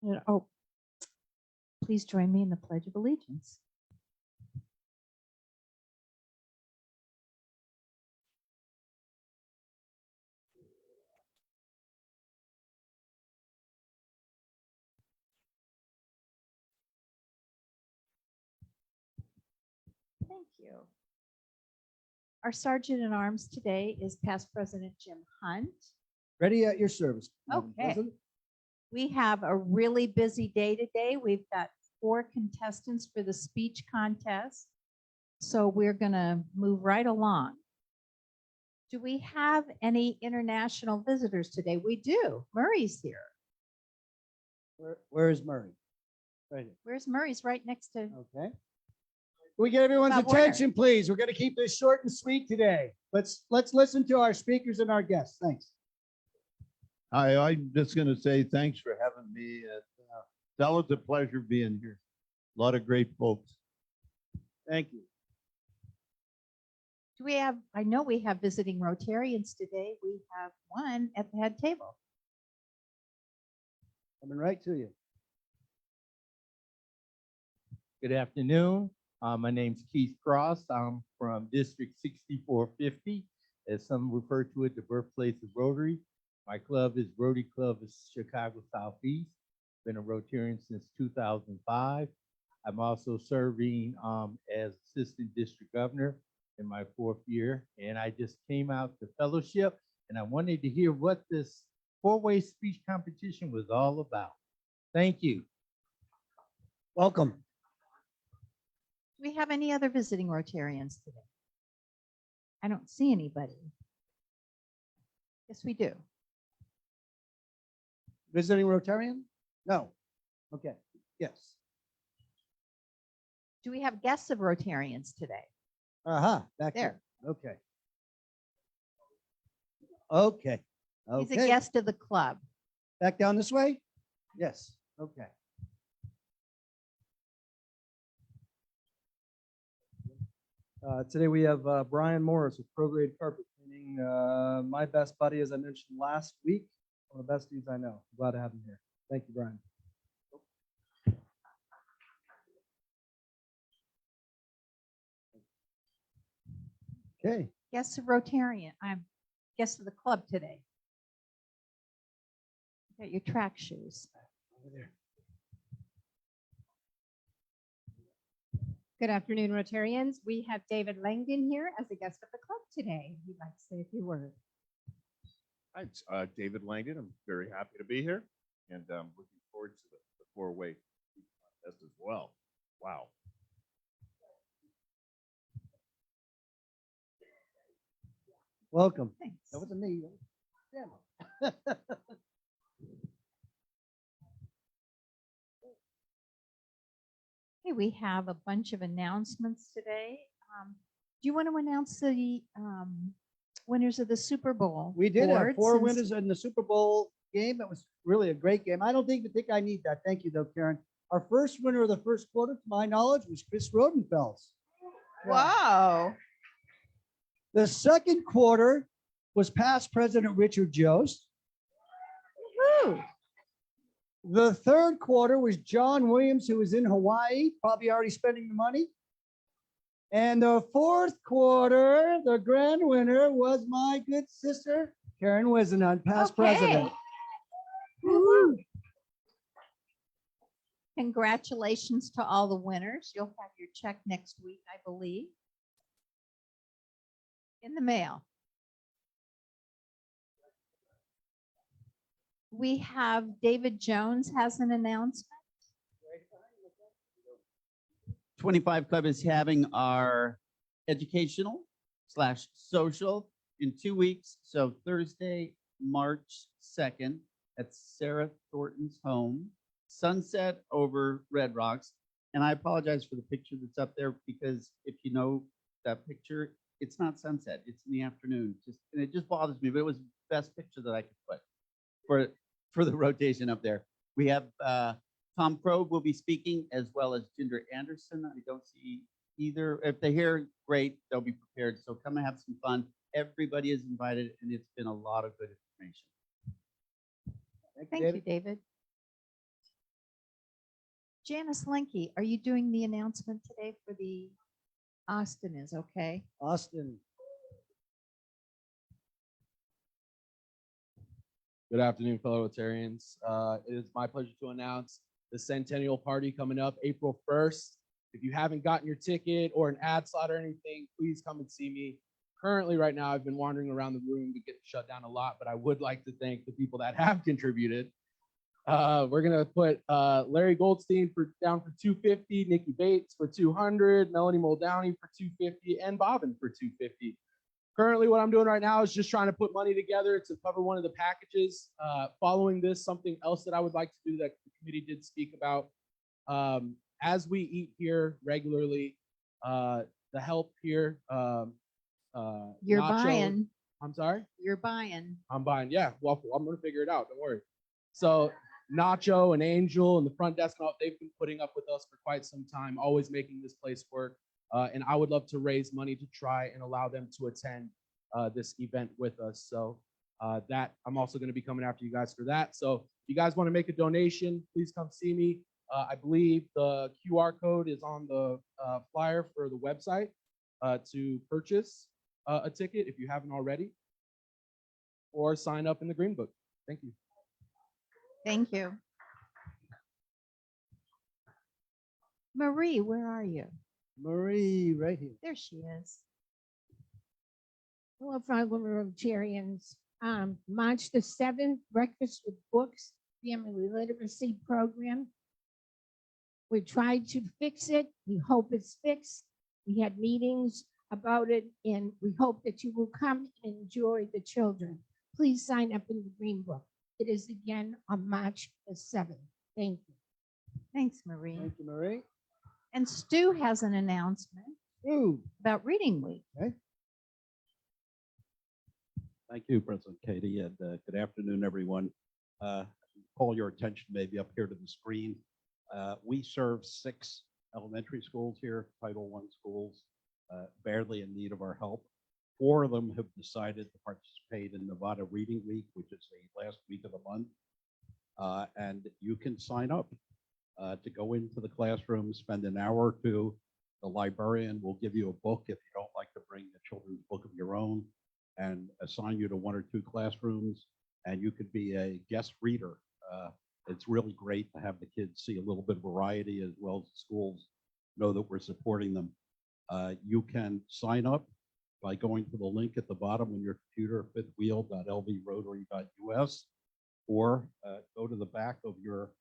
Oh, please join me in the Pledge of Allegiance. Thank you. Our Sergeant at Arms today is Past President Jim Hunt. Ready at your service, Madam Okay. President. We have a really busy day today. We've got 4 contestants for the speech contest. So we're going to move right along. Do we have any international visitors today? We do. Murray's here. Where is Murray? Right here. Where's Murray's right next to? Okay. Can we get everyone's Bob Warner. attention, please? We're going to keep this short and sweet today. Let's listen to our speakers and our guests. Thanks. Hi, I'm just going to say thanks for having me. It's always a pleasure being here. A lot of great folks. Thank you. Do we have, I know we have visiting Rotarians today. We have one at the head table. Coming right to you. Good afternoon. My name's Keith Cross. I'm from District 6450, as some refer to it, the birthplace of Rotary. My club is Rotary Club of Chicago Southeast. Been a Rotarian since 2005. I'm also serving as Assistant District Governor in my 4th year. And I just came out to fellowship, and I wanted to hear what this 4-way speech competition was all about. Thank you. Welcome. Do we have any other visiting Rotarians today? I don't see anybody. Yes, we do. Visiting Rotarian? No. Okay. Yes. Do we have guests of Rotarians today? Back There. there. Okay. Okay. He's a Okay. guest of the club. Back down this way? Yes. Okay. Today we have Brian Morris with ProGrade Carpet Cleaning. My best buddy, as I mentioned last week, one of the best dudes I know. Glad to have him here. Thank you, Brian. Okay. Guests of Rotarian. I'm guest of the club today. You got your track shoes. Over there. Good afternoon, Rotarians. We have David Langdon here as a guest of the club today. He'd like to say a few words. Hi, it's David Langdon. I'm very happy to be here, and looking forward to the 4-way contest as well. Wow. Welcome. Thanks. That wasn't me. Damn. Okay, we have a bunch of announcements today. Do you want to announce the winners of the Super Bowl? We did have board 4 since- winners in the Super Bowl game. That was really a great game. I don't think I need that. Thank you, though, Karen. Our first winner of the first quarter, to my knowledge, was Chris Rodenfels. Whoa. The second quarter was past President Richard Jost. Woo. The third quarter was John Williams, who was in Hawaii, probably already spending the money. And the fourth quarter, the grand winner was my good sister, Karen Wisenhunt, past president. Woo. Congratulations to all the winners. You'll have your check next week, I believe, in the mail. We have David Jones has an announcement. 25 Club is having our educational / social in 2 weeks. So Thursday, March 2nd at Sarah Thornton's home, sunset over Red Rocks. And I apologize for the picture that's up there, because if you know that picture, it's not sunset, it's in the afternoon. And it just bothers me, but it was the best picture that I could put for the rotation up there. We have Tom Crow will be speaking, as well as Ginger Anderson. I don't see either. If they're here, great, they'll be prepared. So come and have some fun. Everybody is invited, and it's been a lot of good information. Thank you, David. Janice Linky, are you doing the announcement today for the Austin is okay? Austin. Good afternoon, fellow Rotarians. It is my pleasure to announce the Centennial Party coming up April 1st. If you haven't gotten your ticket or an ad slot or anything, please come and see me. Currently, right now, I've been wandering around the room to get shut down a lot, but I would like to thank the people that have contributed. We're gonna put Larry Goldstein down for 250, Nikki Bates for 200, Melanie Muldowney for 250, and Bobbin for 250. Currently, what I'm doing right now is just trying to put money together to cover one of the packages. Following this, something else that I would like to do that the committee did speak about. As we eat here regularly, the help here. You're Nacho- buying, I'm sorry? you're buying. I'm buying, yeah. Well, I'm gonna figure it out. Don't worry. So Nacho and Angel and the front desk, they've been putting up with us for quite some time, always making this place work. And I would love to raise money to try and allow them to attend this event with us. So that I'm also going to be coming after you guys for that. So if you guys want to make a donation, please come see me. I believe the QR code is on the flyer for the website to purchase a ticket if you haven't already, or sign up in the Green Book. Thank you. Thank you. Marie, where are you? Marie, right here. There she is. Hello, fellow Rotarians. March the 7th, Breakfast with Books, Family Literacy Program. We tried to fix it. We hope it's fixed. We had meetings about it, and we hope that you will come and enjoy the children. Please sign up in the Green Book. It is again on March the 7th. Thank you. Thanks, Marie. Thank you, Marie. And Stu has an announcement Ooh, about Reading Week. Thank you, President Katie, and good afternoon, everyone. Call your attention maybe up here to the screen. We serve 6 elementary schools here, Title I schools, badly in need of our help. 4 of them have decided to participate in Nevada Reading Week, which is the last week of the month. And you can sign up to go into the classroom, spend an hour or two. The librarian will give you a book if you don't like to bring a children's book of your own, and assign you to 1 or 2 classrooms, and you could be a guest reader. It's really great to have the kids see a little bit of variety, as well as the schools know that we're supporting them. You can sign up by going to the link at the bottom on your computer, fifthwheel.lvrotary.us, or go to the back of your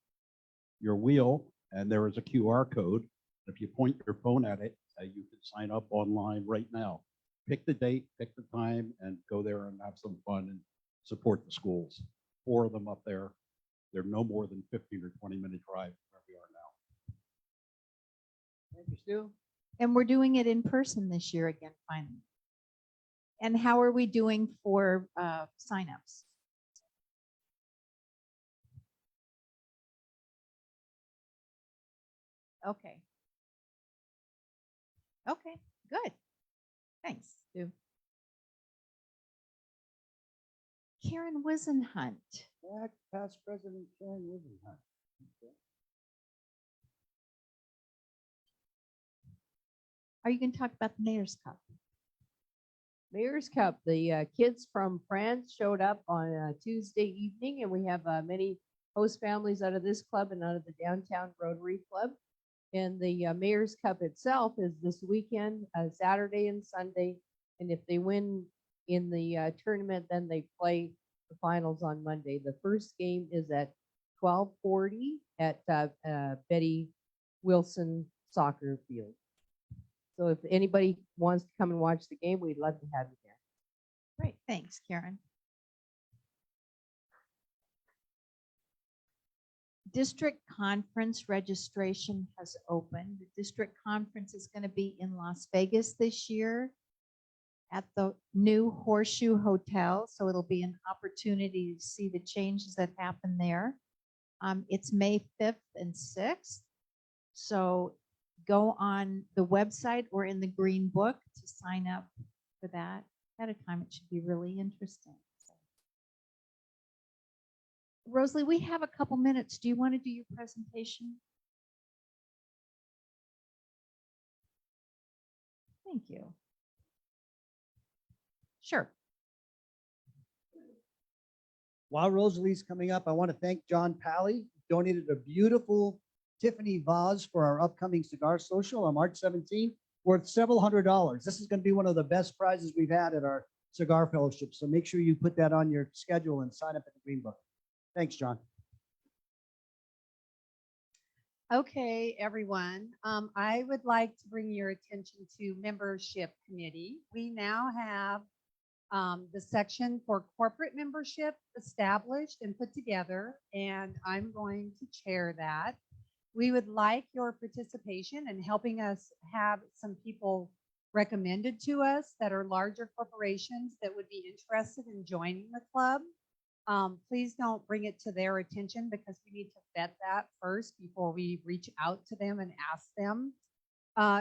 wheel, and there is a QR code. If you point your phone at it, you can sign up online right now. Pick the date, pick the time, and go there and have some fun and support the schools. 4 of them up there. They're no more than 15 or 20-minute drive from where we are now. thank you, Stu. And we're doing it in person this year again, finally. And how are we doing for signups? Okay. Okay, good. Thanks, Stu. Karen Wisenhunt. Back past President Karen Wisenhunt. Okay. Are you going to talk about the Mayor's Cup? Mayor's Cup, the kids from France showed up on Tuesday evening, and we have many host families out of this club and out of the downtown Rotary Club. And the Mayor's Cup itself is this weekend, Saturday and Sunday. And if they win in the tournament, then they play the finals on Monday. The first game is at 12:40 at Betty Wilson Soccer Field. So if anybody wants to come and watch the game, we'd love to have you there. Great, thanks, Karen. District conference registration has opened. The district conference is going to be in Las Vegas this year at the new Horseshoe Hotel. So it'll be an opportunity to see the changes that happen there. It's May 5th and 6th. So go on the website or in the Green Book to sign up for that. At a time, it should be really interesting. Rosalie, we have a couple minutes. Do you want to do your presentation? Thank you. Sure. While Rosalie's coming up, I want to thank John Pally, donated a beautiful Tiffany vase for our upcoming cigar social on March 17th, worth several $100s. This is going to be one of the best prizes we've had at our cigar fellowship. So make sure you put that on your schedule and sign up at the Green Book. Thanks, John. Okay, everyone. I would like to bring your attention to membership committee. We now have the section for corporate membership established and put together, and I'm going to chair that. We would like your participation in helping us have some people recommended to us that are larger corporations that would be interested in joining the club. Please don't bring it to their attention because we need to vet that first before we reach out to them and ask them.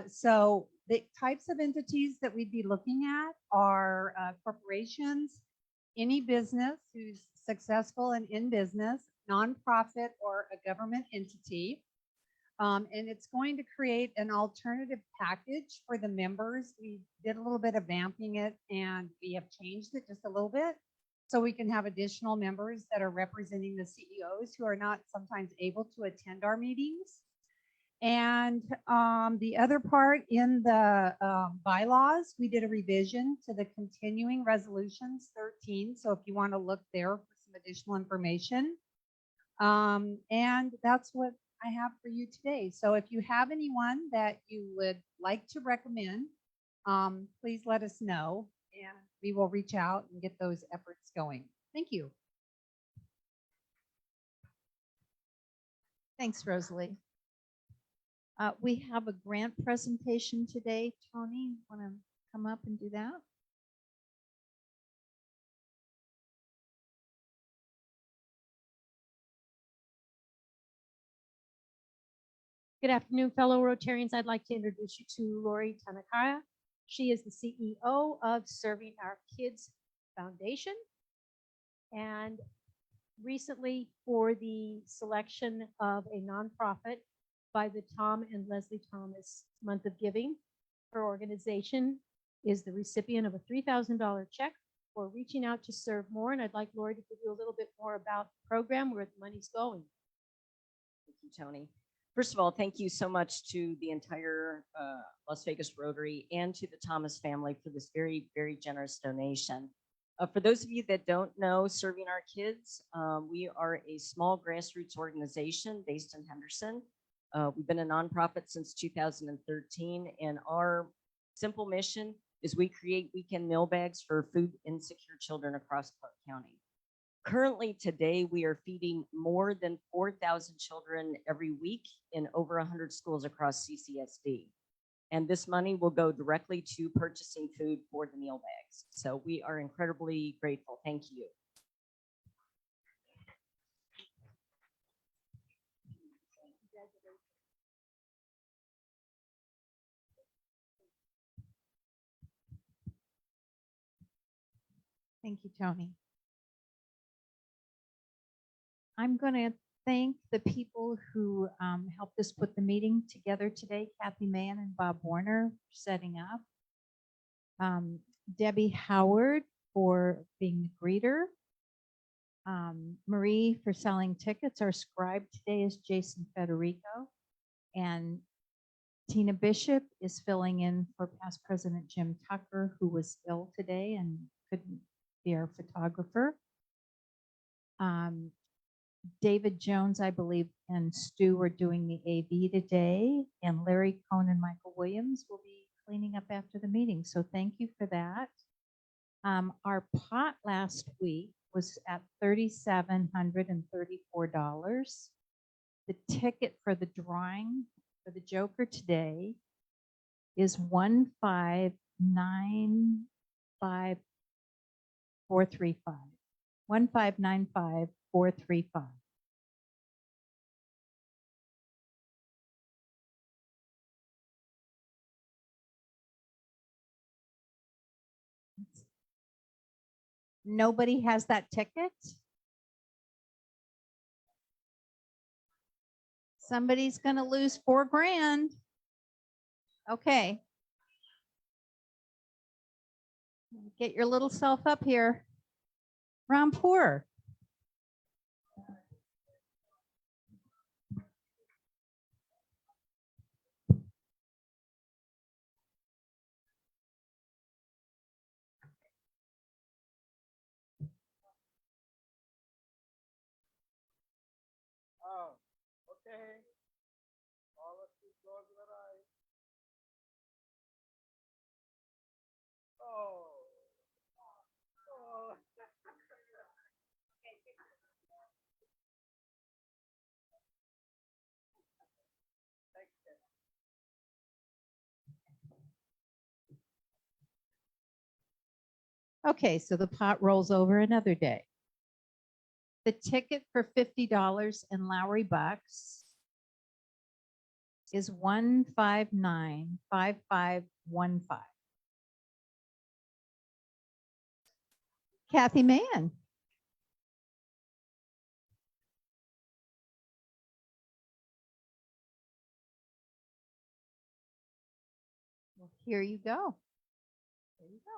So the types of entities that we'd be looking at are corporations, any business who's successful and in business, nonprofit or a government entity. And it's going to create an alternative package for the members. We did a little bit of vamping it and we have changed it just a little bit so we can have additional members that are representing the CEOs who are not sometimes able to attend our meetings. And the other part in the bylaws, we did a revision to the continuing resolutions 13. So if you want to look there for some additional information. And that's what I have for you today. So if you have anyone that you would like to recommend, please let us know and we will reach out and get those efforts going. Thank you. Thanks, Rosalie. We have a grant presentation today. Tony, want to come up and do that? Good afternoon, fellow Rotarians. I'd like to introduce you to Lori Tanakaya. She is the CEO of Serving Our Kids Foundation. And recently, for the selection of a nonprofit by the Tom and Leslie Thomas Month of Giving, her organization is the recipient of a $3,000 check for reaching out to serve more. And I'd like Lori to give you a little bit more about the program, where the money's going. Thank you, Tony. First of all, thank you so much to the entire Las Vegas Rotary and to the Thomas family for this very, very generous donation. For those of you that don't know Serving Our Kids, we are a small grassroots organization based in Henderson. We've been a nonprofit since 2013, and our simple mission is we create weekend meal bags for food insecure children across Clark County. Currently today, we are feeding more than 4,000 children every week in over 100 schools across CCSD. And this money will go directly to purchasing food for the meal bags. So we are incredibly grateful. Thank you. Thank you, Tony. I'm going to thank the people who helped us put the meeting together today, Kathy Mann and Bob Warner for setting up, Debbie Howard for being the greeter, Marie for selling tickets. Our scribe today is Jason Federico, and Tina Bishop is filling in for past President Jim Tucker, who was ill today and couldn't be our photographer. David Jones, I believe, and Stu are doing the AV today, and Larry Cohn and Michael Williams will be cleaning up after the meeting. So thank you for that. Our pot last week was at $3,734. The ticket for the drawing for the Joker today is 1595435. 1595435. Nobody has that ticket? Somebody's going to lose $4 grand. Okay. Get your little self up here. Rampur. Oh, okay. All of you close your eyes. Oh. Oh. Okay, so the pot rolls over another day. The ticket for $50 in Lowry bucks is 1595515. Kathy Mann. Well, here you go. There you go.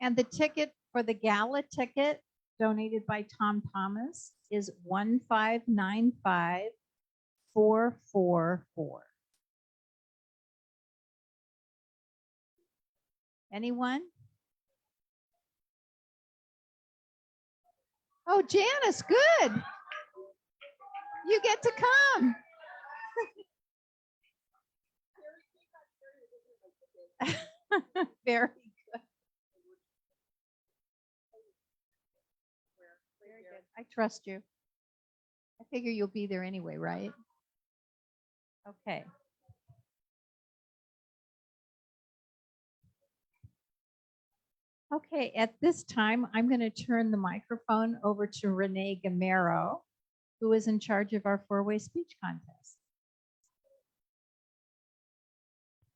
And the ticket for the gala ticket donated by Tom Thomas is 1595444. Anyone? Oh, Janice, good. You get to come. Very good. Very good. I trust you. I figure you'll be there anyway, right? Okay. Okay, at this time, I'm going to turn the microphone over to Renee Gamero, who is in charge of our four-way speech contest.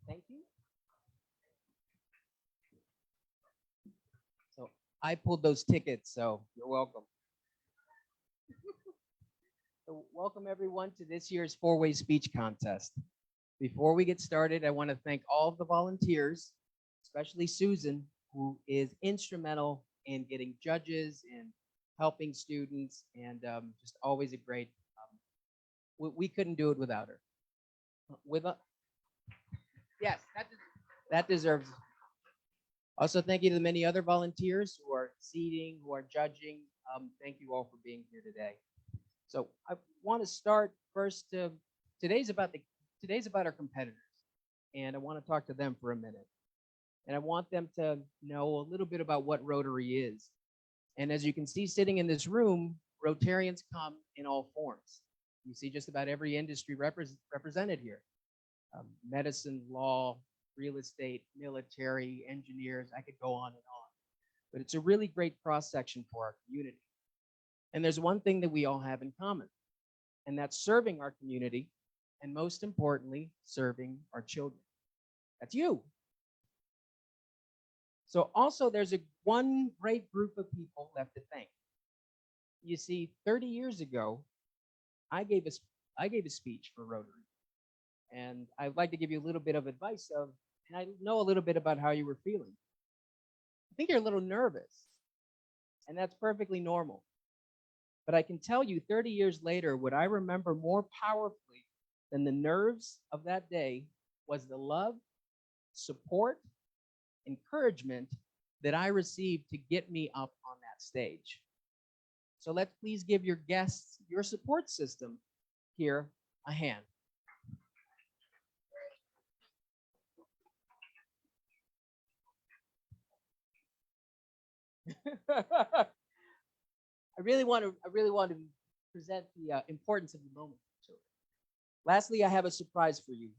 Thank you. So I pulled those tickets, so you're welcome. So welcome everyone to this year's four-way speech contest. Before we get started, I want to thank all of the volunteers, especially Susan, who is instrumental in getting judges and helping students, and just always a great, we couldn't do it without her. Yes, that deserves. Also, thank you to the many other volunteers who are seating, who are judging. Thank you all for being here today. So I want to start first. Today's about our competitors, and I want to talk to them for a minute. And I want them to know a little bit about what Rotary is. And as you can see, sitting in this room, Rotarians come in all forms. You see just about every industry represented here. Medicine, law, real estate, military, engineers, I could go on and on. But it's a really great cross-section for our community. And there's one thing that we all have in common, and that's serving our community, and most importantly, serving our children. That's you. So also there's one great group of people left to thank. You see, 30 years ago, I gave a speech for Rotary. And I'd like to give you a little bit of advice and I know a little bit about how you were feeling. I think you're a little nervous, and that's perfectly normal. But I can tell you 30 years later, what I remember more powerfully than the nerves of that day was the love, support, encouragement that I received to get me up on that stage. So let's please give your guests, your support system here, a hand. I really want to present the importance of the moment. Lastly, I have a surprise for you,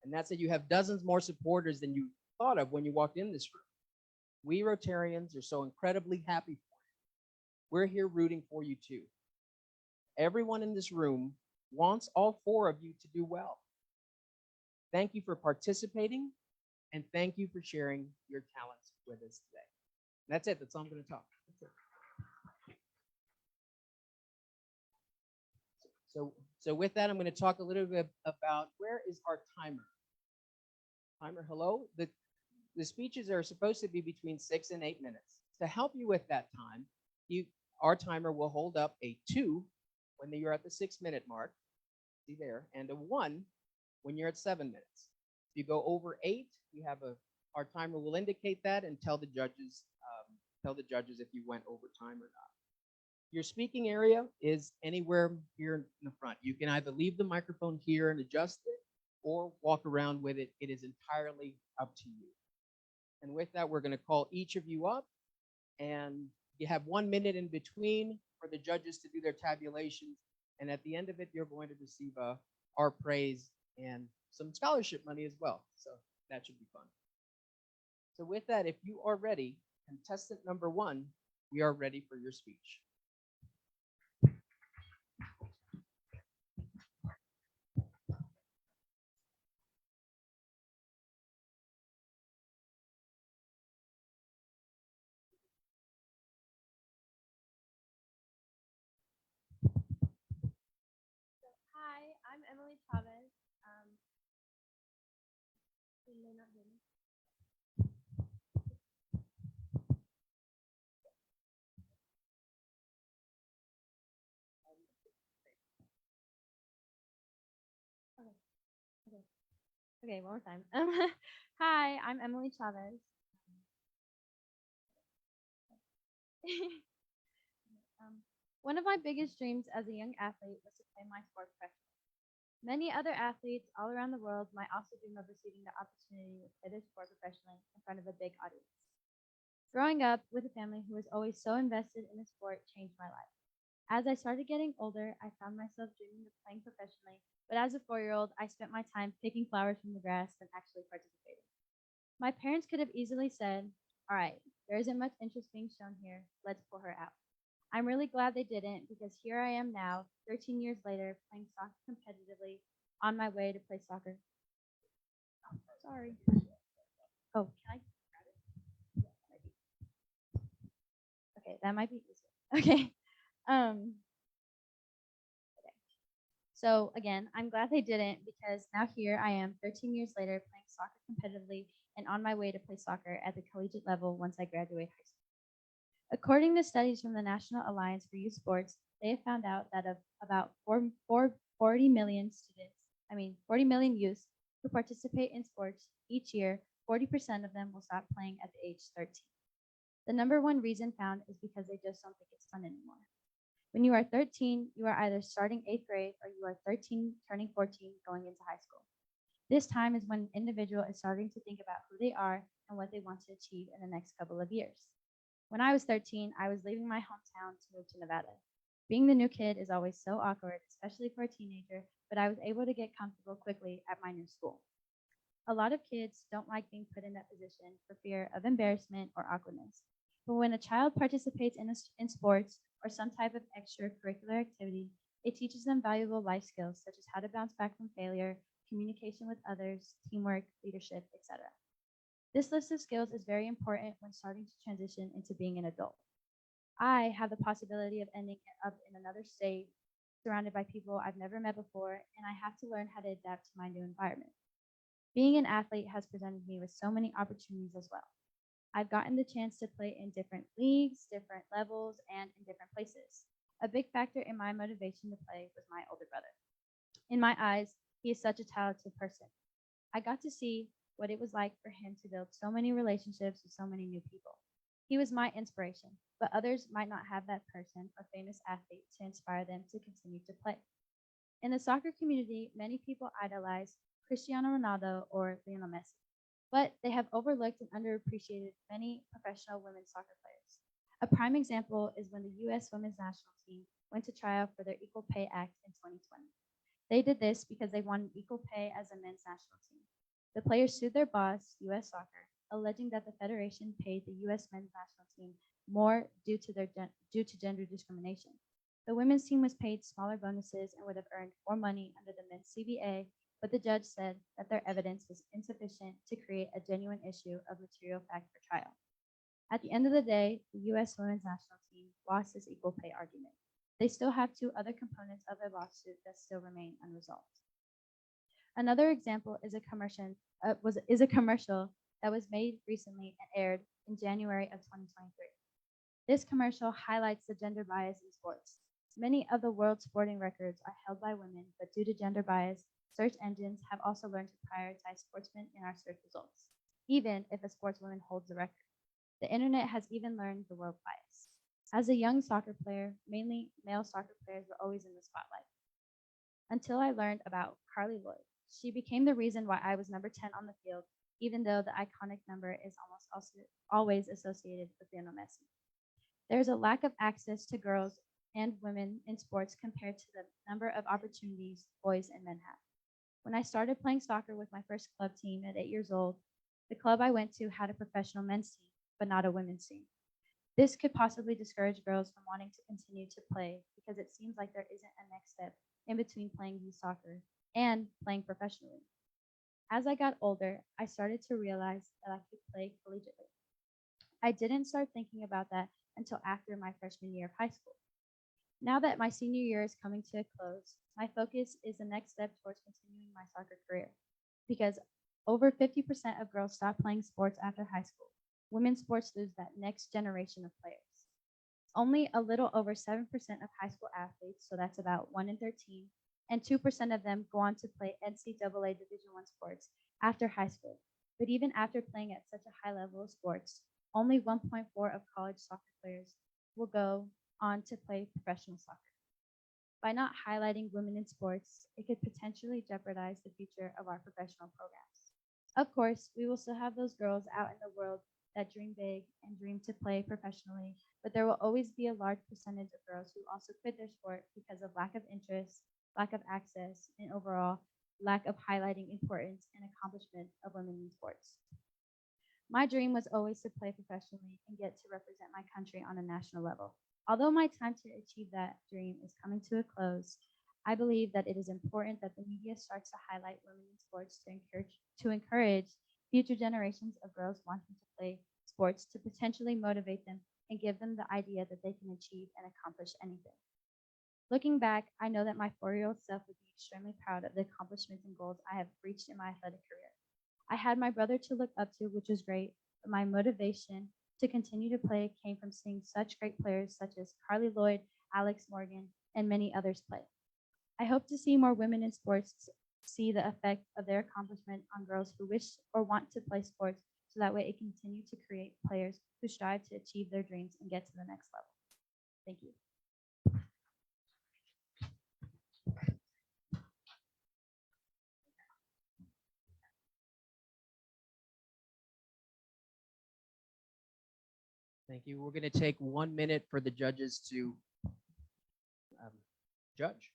and that's that you have dozens more supporters than you thought of when you walked in this room. We Rotarians are so incredibly happy for you. We're here rooting for you too. Everyone in this room wants all four of you to do well. Thank you for participating, and thank you for sharing your talents with us today. That's it. That's all I'm going to talk. That's it. So with that, I'm going to talk a little bit about where is our timer? Timer, hello? The speeches are supposed to be between 6 and 8 minutes. To help you with that time, our timer will hold up a 2 when you're at the 6-minute mark, see there, and a 1 when you're at 7 minutes. If you go over 8, our timer will indicate that and tell the judges if you went over time or not. Your speaking area is anywhere here in the front. You can either leave the microphone here and adjust it or walk around with it. It is entirely up to you. And with that, we're going to call each of you up, and you have 1 minute in between for the judges to do their tabulations. And at the end of it, you're going to receive our praise and some scholarship money as well. So that should be fun. So with that, if you are ready, contestant number 1, we are ready for your speech. Hi, I'm Emily Chavez. You may not hear me. Okay, one more time. Hi, I'm Emily Chavez. One of my biggest dreams as a young athlete was to play my sport professionally. Many other athletes all around the world might also dream of receiving the opportunity to play their sport professionally in front of a big audience. Growing up with a family who was always so invested in the sport changed my life. As I started getting older, I found myself dreaming of playing professionally, but as a 4-year-old, I spent my time picking flowers from the grass than actually participating. My parents could have easily said, all right, there isn't much interest being shown here, let's pull her out. I'm really glad they didn't, because here I am now, 13 years later, playing soccer competitively, on my way to play soccer. Oh, sorry. Oh, can I grab it? Yeah, that might be. Okay, that might be easier. Okay. Okay. So again, I'm glad they didn't, because now here I am 13 years later playing soccer competitively and on my way to play soccer at the collegiate level once I graduate high school. According to studies from the National Alliance for Youth Sports, they have found out that of about 40 million students, 40 million youths who participate in sports each year, 40% of them will stop playing at the age 13. The number one reason found is because they just don't think it's fun anymore. When you are 13, you are either starting 8th grade or you are 13, turning 14, going into high school. This time is when an individual is starting to think about who they are and what they want to achieve in the next couple of years. When I was 13, I was leaving my hometown to move to Nevada. Being the new kid is always so awkward, especially for a teenager, but I was able to get comfortable quickly at my new school. A lot of kids don't like being put in that position for fear of embarrassment or awkwardness. But when a child participates in sports or some type of extracurricular activity, it teaches them valuable life skills such as how to bounce back from failure, communication with others, teamwork, leadership, etc. This list of skills is very important when starting to transition into being an adult. I have the possibility of ending up in another state, surrounded by people I've never met before, and I have to learn how to adapt to my new environment. Being an athlete has presented me with so many opportunities as well. I've gotten the chance to play in different leagues, different levels, and in different places. A big factor in my motivation to play was my older brother. In my eyes, he is such a talented person. I got to see what it was like for him to build so many relationships with so many new people. He was my inspiration, but others might not have that person or famous athlete to inspire them to continue to play. In the soccer community, many people idolize Cristiano Ronaldo or Lionel Messi, but they have overlooked and underappreciated many professional women's soccer players. A prime example is when the U.S. women's national team went to trial for their Equal Pay Act in 2020. They did this because they wanted equal pay as a men's national team. The players sued their boss, U.S. Soccer, alleging that the federation paid the U.S. men's national team more due to gender discrimination. The women's team was paid smaller bonuses and would have earned more money under the men's CBA, but the judge said that their evidence was insufficient to create a genuine issue of material fact for trial. At the end of the day, the U.S. women's national team lost this equal pay argument. They still have two other components of a lawsuit that still remain unresolved. Another example is a commercial that was made recently and aired in January of 2023. This commercial highlights the gender bias in sports. Many of the world's sporting records are held by women, but due to gender bias, search engines have also learned to prioritize sportsmen in our search results, even if a sportswoman holds the record. The internet has even learned the world bias. As a young soccer player, mainly male soccer players were always in the spotlight. Until I learned about Carly Lloyd. She became the reason why I was number 10 on the field, even though the iconic number is always associated with Lionel Messi. There's a lack of access to girls and women in sports compared to the number of opportunities boys and men have. When I started playing soccer with my first club team at 8 years old, the club I went to had a professional men's team, but not a women's team. This could possibly discourage girls from wanting to continue to play because it seems like there isn't a next step in between playing youth soccer and playing professionally. As I got older, I started to realize that I could play collegiately. I didn't start thinking about that until after my freshman year of high school. Now that my senior year is coming to a close, my focus is the next step towards continuing my soccer career. Because over 50% of girls stop playing sports after high school, women's sports lose that next generation of players. Only a little over 7% of high school athletes, so that's about 1 in 13, and 2% of them go on to play NCAA Division I sports after high school. But even after playing at such a high level of sports, only 1.4 of college soccer players will go on to play professional soccer. By not highlighting women in sports, it could potentially jeopardize the future of our professional programs. Of course, we will still have those girls out in the world that dream big and dream to play professionally, but there will always be a large percentage of girls who also quit their sport because of lack of interest, lack of access, and overall lack of highlighting importance and accomplishment of women in sports. My dream was always to play professionally and get to represent my country on a national level. Although my time to achieve that dream is coming to a close, I believe that it is important that the media starts to highlight women in sports to encourage future generations of girls wanting to play sports, to potentially motivate them and give them the idea that they can achieve and accomplish anything. Looking back, I know that my 4-year-old self would be extremely proud of the accomplishments and goals I have reached in my athletic career. I had my brother to look up to, which was great, but my motivation to continue to play came from seeing such great players such as Carly Lloyd, Alex Morgan, and many others play. I hope to see more women in sports see the effect of their accomplishment on girls who wish or want to play sports, so that way it can continue to create players who strive to achieve their dreams and get to the next level. Thank you. Thank you. We're going to take 1 minute for the judges to judge.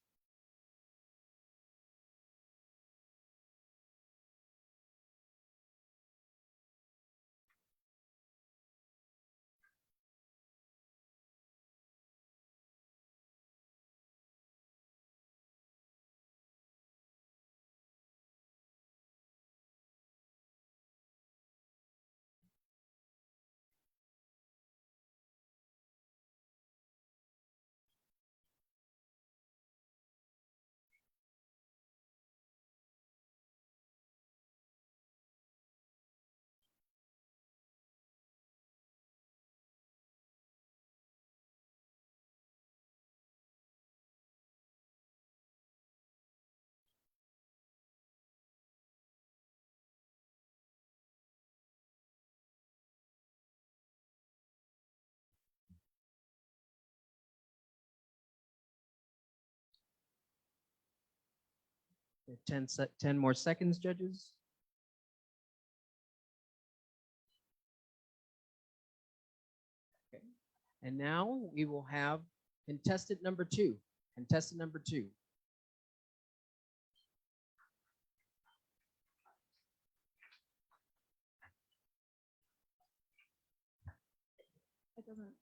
We have 10 more seconds, judges. Okay. And now we will have contestant number 2. Contestant number 2. It doesn't.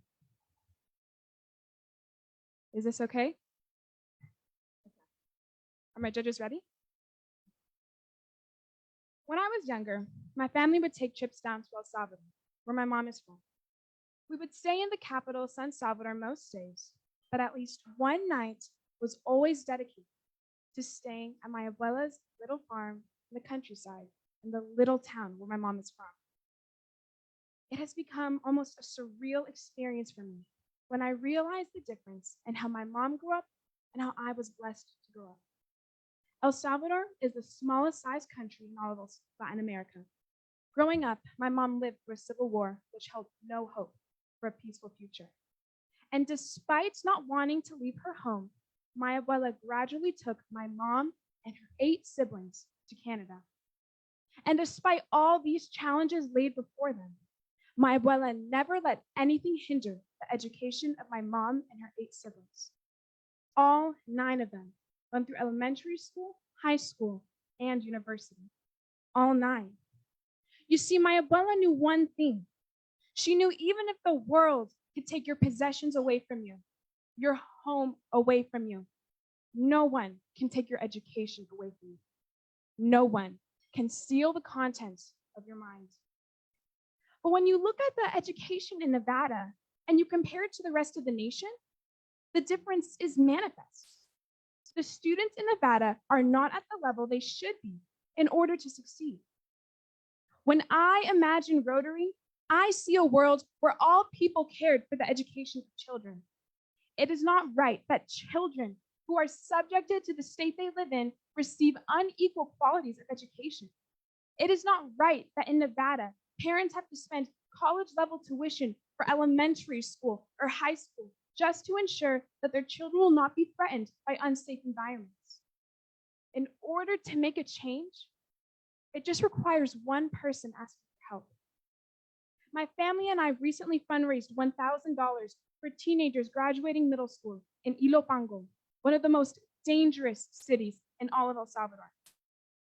Is this okay? Are my judges ready? When I was younger, my family would take trips down to El Salvador, where my mom is from. We would stay in the capital, San Salvador, most days. that at least one night was always dedicated to staying at my abuela's little farm in the countryside in the little town where my mom is from. It has become almost a surreal experience for me when I realized the difference in how my mom grew up and how I was blessed to grow up. El Salvador is the smallest sized country in all of Latin America. Growing up, my mom lived through a civil war which held no hope for a peaceful future. And despite not wanting to leave her home, my abuela gradually took my mom and her 8 siblings to Canada. And despite all these challenges laid before them, my abuela never let anything hinder the education of my mom and her 8 siblings. All 9 of them went through elementary school, high school, and university. All 9. You see, my abuela knew one thing. She knew even if the world could take your possessions away from you, your home away from you, no one can take your education away from you. No one can steal the contents of your mind. But when you look at the education in Nevada and you compare it to the rest of the nation, the difference is manifest. The students in Nevada are not at the level they should be in order to succeed. When I imagine Rotary, I see a world where all people cared for the education of children. It is not right that children who are subjected to the state they live in receive unequal qualities of education. It is not right that in Nevada, parents have to spend college-level tuition for elementary school or high school just to ensure that their children will not be threatened by unsafe environments. In order to make a change, it just requires one person asking for help. My family and I recently fundraised $1,000 for teenagers graduating middle school in Ilopango, one of the most dangerous cities in all of El Salvador.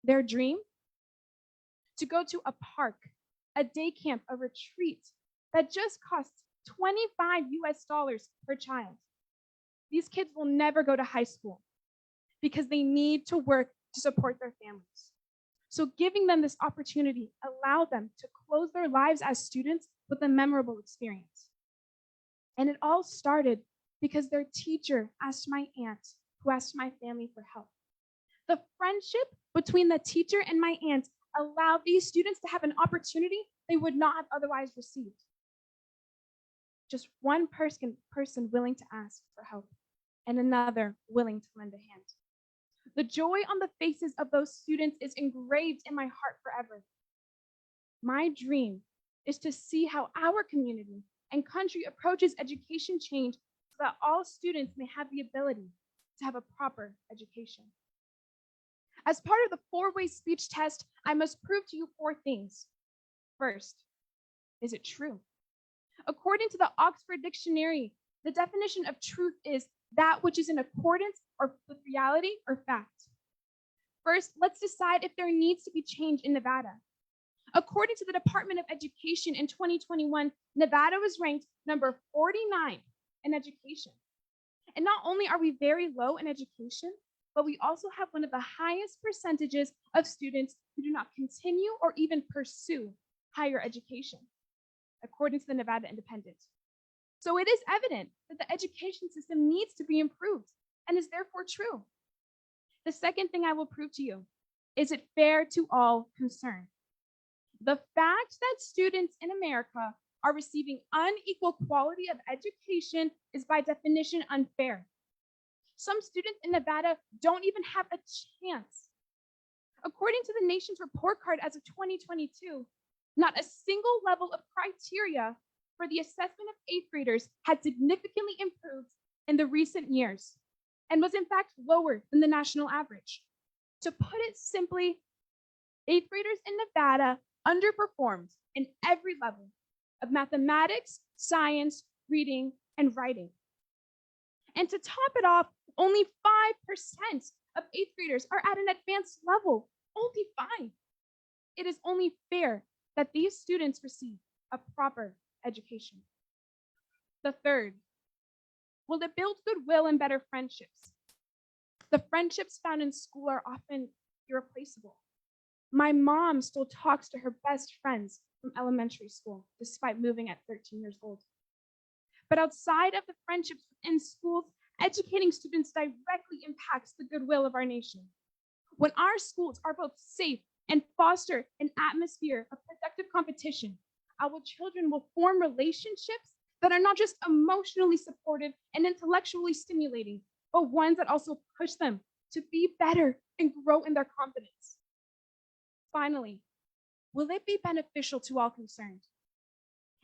Their dream? To go to a park, a day camp, a retreat that just costs $25 per child. These kids will never go to high school because they need to work to support their families. So giving them this opportunity allowed them to close their lives as students with a memorable experience. And it all started because their teacher asked my aunt, who asked my family for help. The friendship between the teacher and my aunt allowed these students to have an opportunity they would not have otherwise received. Just one person willing to ask for help and another willing to lend a hand. The joy on the faces of those students is engraved in my heart forever. My dream is to see how our community and country approaches education change so that all students may have the ability to have a proper education. As part of the 4-way speech test, I must prove to you 4 things. First, is it true? According to the Oxford Dictionary, the definition of truth is that which is in accordance or with reality or fact. First, let's decide if there needs to be change in Nevada. According to the Department of Education in 2021, Nevada was ranked number 49 in education. And not only are we very low in education, but we also have one of the highest percentages of students who do not continue or even pursue higher education, according to the Nevada Independent. So it is evident that the education system needs to be improved and is therefore true. The second thing I will prove to you, is it fair to all concerned? The fact that students in America are receiving unequal quality of education is by definition unfair. Some students in Nevada don't even have a chance. According to the nation's report card as of 2022, not a single level of criteria for the assessment of 8th graders had significantly improved in the recent years and was in fact lower than the national average. To put it simply, 8th graders in Nevada underperformed in every level of mathematics, science, reading, and writing. And to top it off, only 5% of 8th graders are at an advanced level, only 5. It is only fair that these students receive a proper education. The third, will it build goodwill and better friendships? The friendships found in school are often irreplaceable. My mom still talks to her best friends from elementary school, despite moving at 13 years old. But outside of the friendships in schools, educating students directly impacts the goodwill of our nation. When our schools are both safe and foster an atmosphere of productive competition, our children will form relationships that are not just emotionally supportive and intellectually stimulating, but ones that also push them to be better and grow in their confidence. Finally, will it be beneficial to all concerned?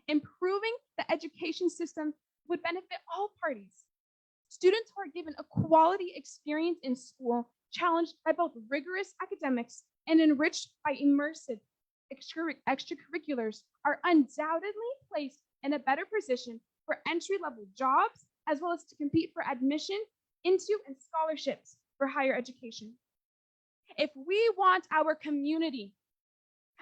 Improving the education system would benefit all parties. Students who are given a quality experience in school, challenged by both rigorous academics and enriched by immersive extracurriculars, are undoubtedly placed in a better position for entry-level jobs, as well as to compete for admission into and scholarships for higher education. If we want our community,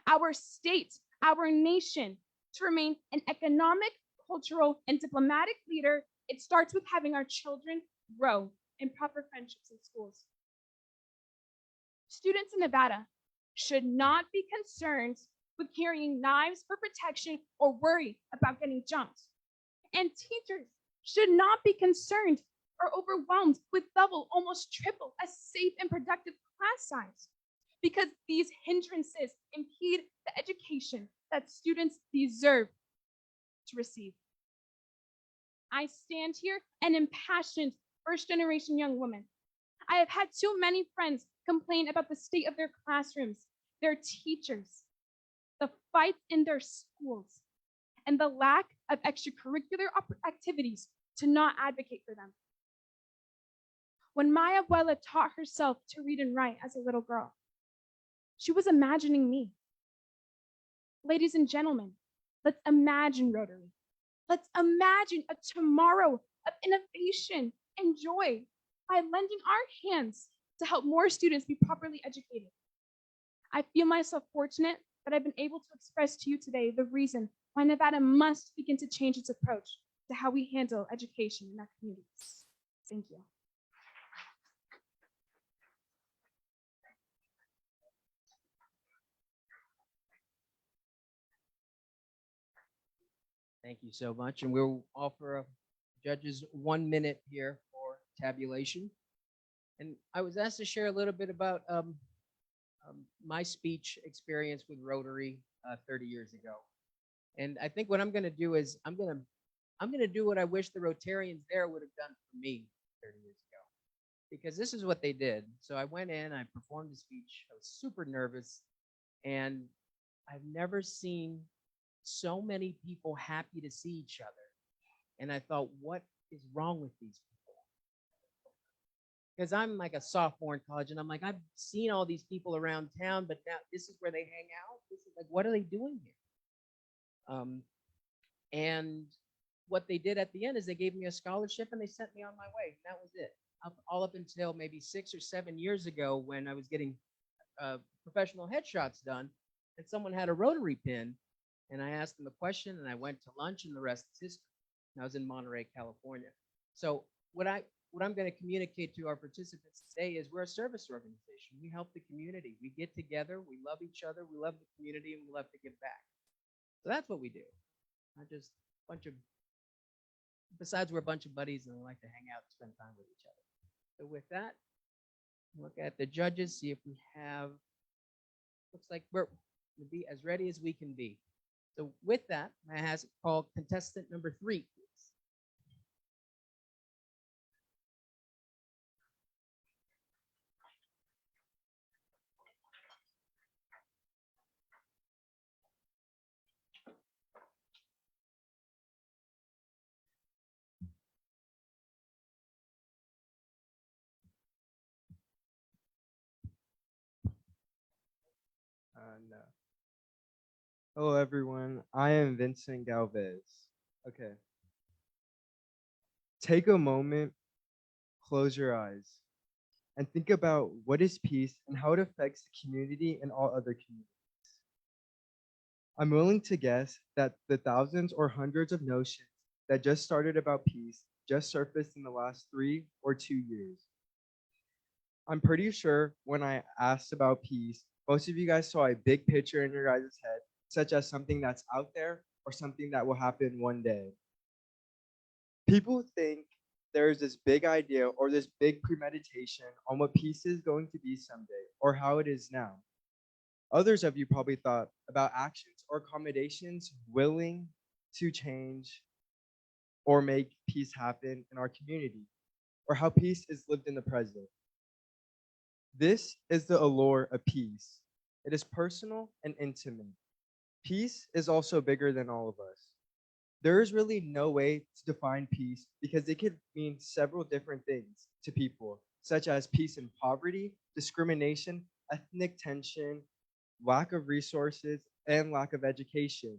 our state, our nation to remain an economic, cultural, and diplomatic leader, it starts with having our children grow in proper friendships in schools. Students in Nevada should not be concerned with carrying knives for protection or worry about getting jumped. And teachers should not be concerned or overwhelmed with double, almost triple a safe and productive class size, because these hindrances impede the education that students deserve to receive. I stand here an impassioned first-generation young woman. I have had too many friends complain about the state of their classrooms, their teachers, the fights in their schools, and the lack of extracurricular activities to not advocate for them. When my abuela taught herself to read and write as a little girl, she was imagining me. Ladies and gentlemen, let's imagine Rotary. Let's imagine a tomorrow of innovation and joy by lending our hands to help more students be properly educated. I feel myself fortunate that I've been able to express to you today the reason why Nevada must begin to change its approach to how we handle education in our communities. Thank you. Thank you so much. And we'll offer judges 1 minute here for tabulation. And I was asked to share a little bit about my speech experience with Rotary 30 years ago. And I think what I'm going to do is I'm going to do what I wish the Rotarians there would have done for me 30 years ago, because this is what they did. So I went in, I performed the speech. I was super nervous, and I've never seen so many people happy to see each other. And I thought, what is wrong with these people? Because I'm like a sophomore in college, and I'm like, I've seen all these people around town, but now this is where they hang out. This is like, what are they doing here? And what they did at the end is they gave me a scholarship and they sent me on my way. That was it. All up until maybe 6 or 7 years ago, when I was getting professional headshots done, and someone had a Rotary pin, and I asked them a question, and I went to lunch, and the rest is history. And I was in Monterey, California. So what I'm going to communicate to our participants today is we're a service organization. We help the community. We get together, we love each other, we love the community, and we love to give back. So that's what we do. Not just a bunch of, besides we're a bunch of buddies and we like to hang out and spend time with each other. So with that, look at the judges, see if we have, looks like we're going to be as ready as we can be. So with that, I have called contestant number 3, please. No. Hello, everyone. I am Vincent Galvez. Okay. Take a moment, close your eyes, and think about what is peace and how it affects the community and all other communities. I'm willing to guess that the thousands or hundreds of notions that just started about peace just surfaced in the last 3 or 2 years. I'm pretty sure when I asked about peace, most of you guys saw a big picture in your guys' head, such as something that's out there or something that will happen one day. People think there's this big idea or this big premeditation on what peace is going to be someday or how it is now. Others of you probably thought about actions or accommodations willing to change or make peace happen in our community, or how peace is lived in the present. This is the allure of peace. It is personal and intimate. Peace is also bigger than all of us. There is really no way to define peace because it could mean several different things to people, such as peace in poverty, discrimination, ethnic tension, lack of resources, and lack of education.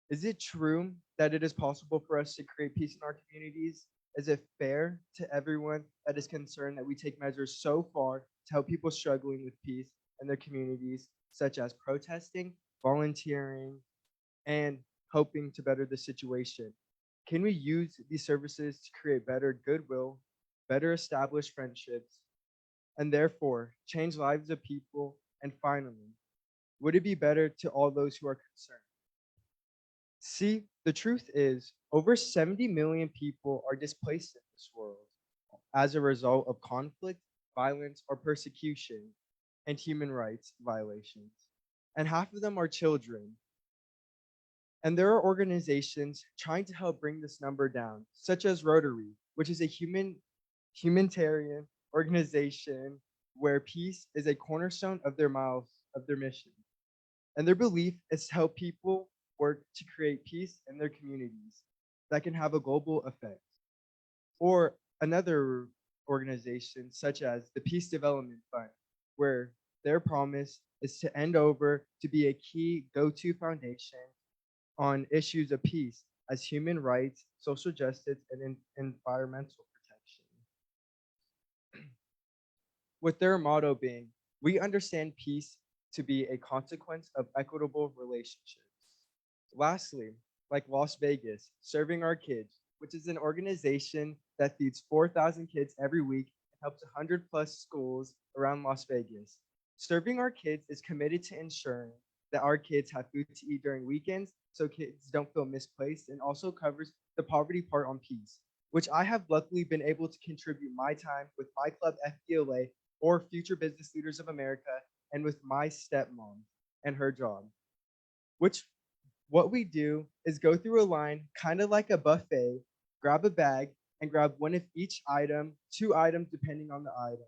Is it true that it is possible for us to create peace in our communities? Is it fair to everyone that is concerned that we take measures so far to help people struggling with peace in their communities, such as protesting, volunteering, and hoping to better the situation? Can we use these services to create better goodwill, better established friendships, and therefore change lives of people? And finally, would it be better to all those who are concerned? See, the truth is, over 70 million people are displaced in this world as a result of conflict, violence, or persecution, and human rights violations. And half of them are children. And there are organizations trying to help bring this number down, such as Rotary, which is a humanitarian organization where peace is a cornerstone of their mission. And their belief is to help people work to create peace in their communities that can have a global effect. Or another organization, such as the Peace Development Fund, where their promise is to end over to be a key go-to foundation on issues of peace as human rights, social justice, and environmental protection. With their motto being, we understand peace to be a consequence of equitable relationships. Lastly, like Las Vegas, Serving Our Kids, which is an organization that feeds 4,000 kids every week and helps 100 plus schools around Las Vegas. Serving Our Kids is committed to ensuring that our kids have food to eat during weekends so kids don't feel misplaced, and also covers the poverty part on peace, which I have luckily been able to contribute my time with my club FBLA or Future Business Leaders of America and with my stepmom and her job. Which what we do is go through a line kind of like a buffet, grab a bag and grab one of each item, 2 items depending on the item.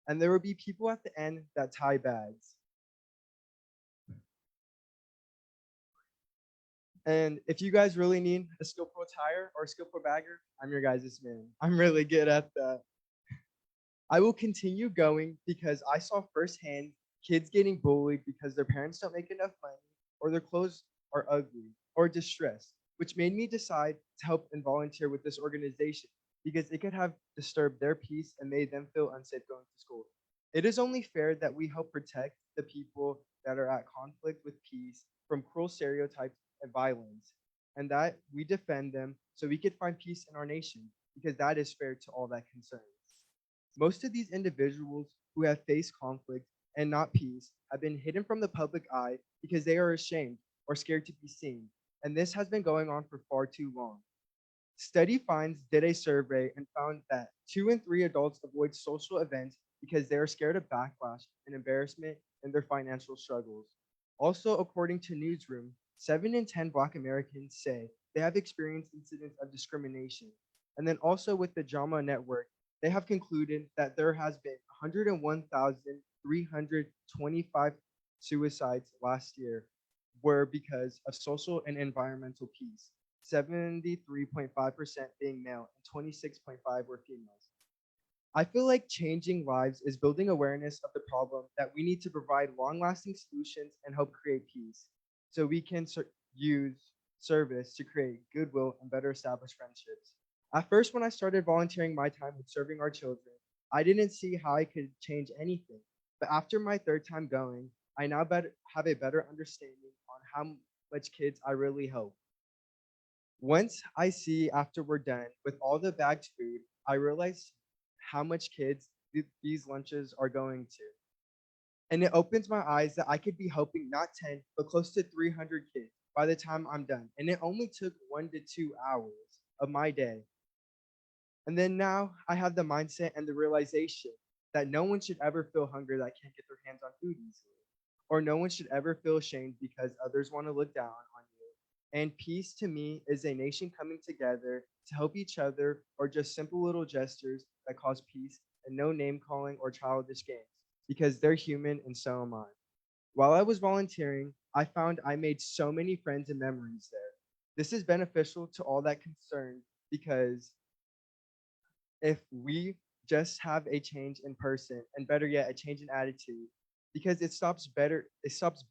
And there will be people at the end that tie bags. And if you guys really need a skillful tire or a skillful bagger, I'm your guys' man. I'm really good at that. I will continue going because I saw firsthand kids getting bullied because their parents don't make enough money or their clothes are ugly or distressed, which made me decide to help and volunteer with this organization because it could have disturbed their peace and made them feel unsafe going to school. It is only fair that we help protect the people that are at conflict with peace from cruel stereotypes and violence, and that we defend them so we could find peace in our nation because that is fair to all that concerns. Most of these individuals who have faced conflict and not peace have been hidden from the public eye because they are ashamed or scared to be seen, and this has been going on for far too long. Study Finds did a survey and found that 2 in 3 adults avoid social events because they are scared of backlash and embarrassment in their financial struggles. Also, according to Newsroom, 7 in 10 Black Americans say they have experienced incidents of discrimination. And then also with the JAMA Network, they have concluded that there has been 101,325 suicides last year were because of social and environmental peace, 73.5% being male and 26.5% were females. I feel like changing lives is building awareness of the problem that we need to provide long-lasting solutions and help create peace so we can use service to create goodwill and better establish friendships. At first, when I started volunteering my time with Serving Our Children, I didn't see how I could change anything. But after my 3rd time going, I now have a better understanding on how much kids I really help. Once I see after we're done with all the bagged food, I realize how much kids these lunches are going to. And it opens my eyes that I could be helping not 10, but close to 300 kids by the time I'm done. And it only took 1 to 2 hours of my day. And then now I have the mindset and the realization that no one should ever feel hunger that can't get their hands on food easily, or no one should ever feel ashamed because others want to look down on you. And peace to me is a nation coming together to help each other, or just simple little gestures that cause peace, and no name calling or childish games, because they're human and so am I. While I was volunteering, I found I made so many friends and memories there. This is beneficial to all that concerned, because if we just have a change in person, and better yet, a change in attitude, because it stops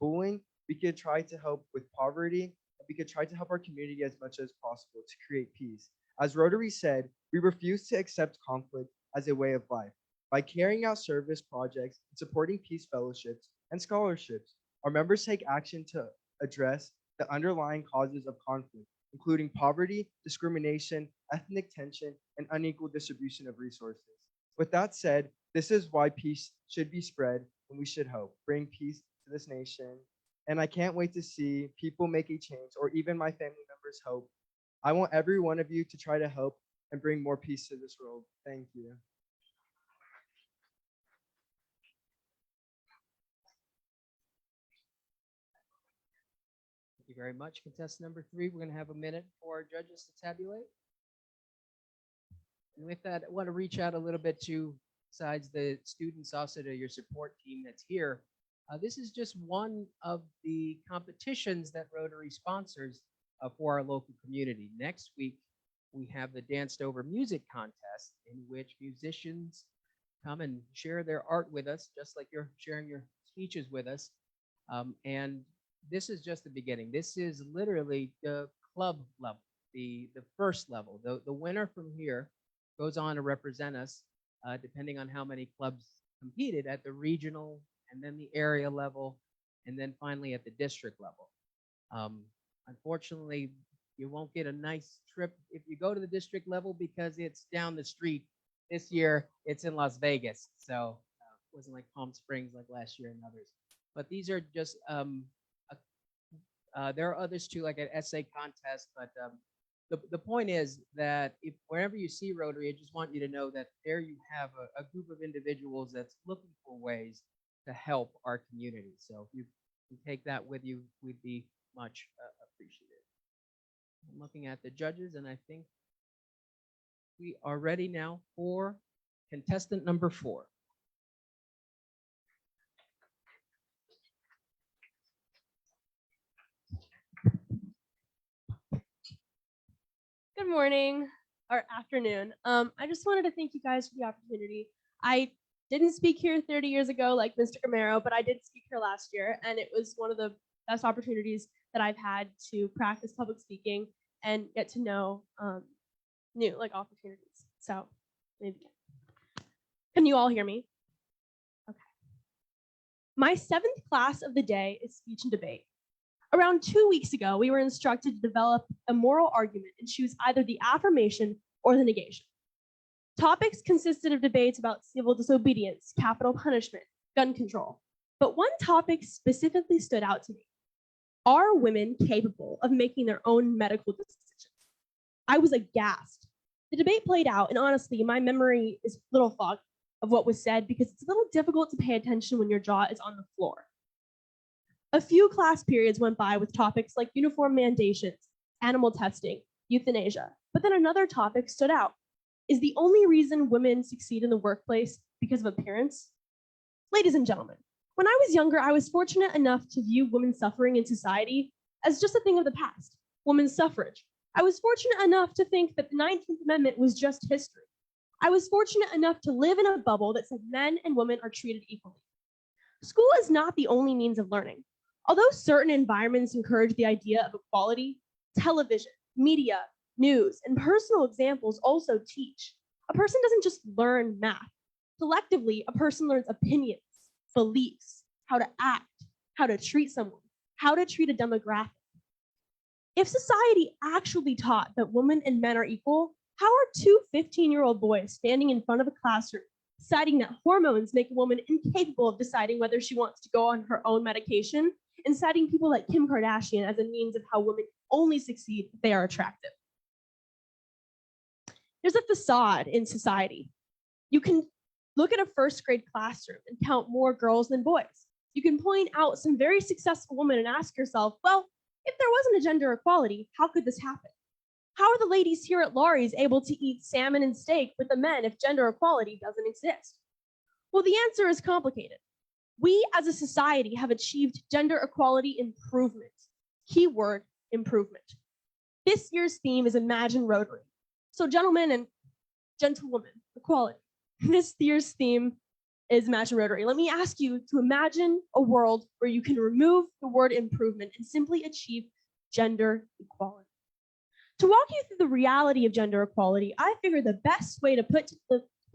bullying, we could try to help with poverty, and we could try to help our community as much as possible to create peace. As Rotary said, we refuse to accept conflict as a way of life. By carrying out service projects and supporting peace fellowships and scholarships, our members take action to address the underlying causes of conflict, including poverty, discrimination, ethnic tension, and unequal distribution of resources. With that said, this is why peace should be spread, and we should hope bring peace to this nation. And I can't wait to see people make a change, or even my family members hope. I want every one of you to try to help and bring more peace to this world. Thank you. Thank you very much. Contestant number 3, we're going to have a minute for our judges to tabulate. And with that, I want to reach out a little bit to, besides the students, also to your support team that's here. This is just one of the competitions that Rotary sponsors for our local community. Next week, we have the Danced Over Music Contest, in which musicians come and share their art with us, just like you're sharing your speeches with us. And this is just the beginning. This is literally the club level, the first level. The winner from here goes on to represent us, depending on how many clubs competed at the regional, and then the area level, and then finally at the district level. Unfortunately, you won't get a nice trip if you go to the district level, because it's down the street. This year, it's in Las Vegas, so it wasn't like Palm Springs like last year and others. But these are just, there are others too, like an essay contest, but the point is that if wherever you see Rotary, I just want you to know that there you have a group of individuals that's looking for ways to help our community. So if you can take that with you, we'd be much appreciated. I'm looking at the judges, and I think we are ready now for contestant number 4. Good morning or afternoon. I just wanted to thank you guys for the opportunity. I didn't speak here 30 years ago like Mr. Camaro, but I did speak here last year, and it was one of the best opportunities that I've had to practice public speaking and get to know new opportunities. So maybe. Can you all hear me? Okay. My 7th class of the day is speech and debate. Around 2 weeks ago, we were instructed to develop a moral argument and choose either the affirmation or the negation. Topics consisted of debates about civil disobedience, capital punishment, gun control. But one topic specifically stood out to me. Are women capable of making their own medical decisions? I was aghast. The debate played out, and honestly, my memory is a little foggy of what was said because it's a little difficult to pay attention when your jaw is on the floor. A few class periods went by with topics like uniform mandations, animal testing, euthanasia, but then another topic stood out. Is the only reason women succeed in the workplace because of appearance? Ladies and gentlemen, when I was younger, I was fortunate enough to view women's suffering in society as just a thing of the past, women's suffrage. I was fortunate enough to think that the 19th Amendment was just history. I was fortunate enough to live in a bubble that said men and women are treated equally. School is not the only means of learning. Although certain environments encourage the idea of equality, television, media, news, and personal examples also teach. A person doesn't just learn math. Collectively, a person learns opinions, beliefs, how to act, how to treat someone, how to treat a demographic. If society actually taught that women and men are equal, how are 2 15-year-old boys standing in front of a classroom citing that hormones make a woman incapable of deciding whether she wants to go on her own medication, and citing people like Kim Kardashian as a means of how women only succeed if they are attractive? There's a facade in society. You can look at a first grade classroom and count more girls than boys. You can point out some very successful women and ask yourself, well, if there wasn't a gender equality, how could this happen? How are the ladies here at Laurie's able to eat salmon and steak with the men if gender equality doesn't exist? Well, the answer is complicated. We as a society have achieved gender equality improvement. Keyword, improvement. This year's theme is Imagine Rotary. So gentlemen and gentlewomen, equality. This year's theme is Imagine Rotary. Let me ask you to imagine a world where you can remove the word improvement and simply achieve gender equality. To walk you through the reality of gender equality, I figure the best way to put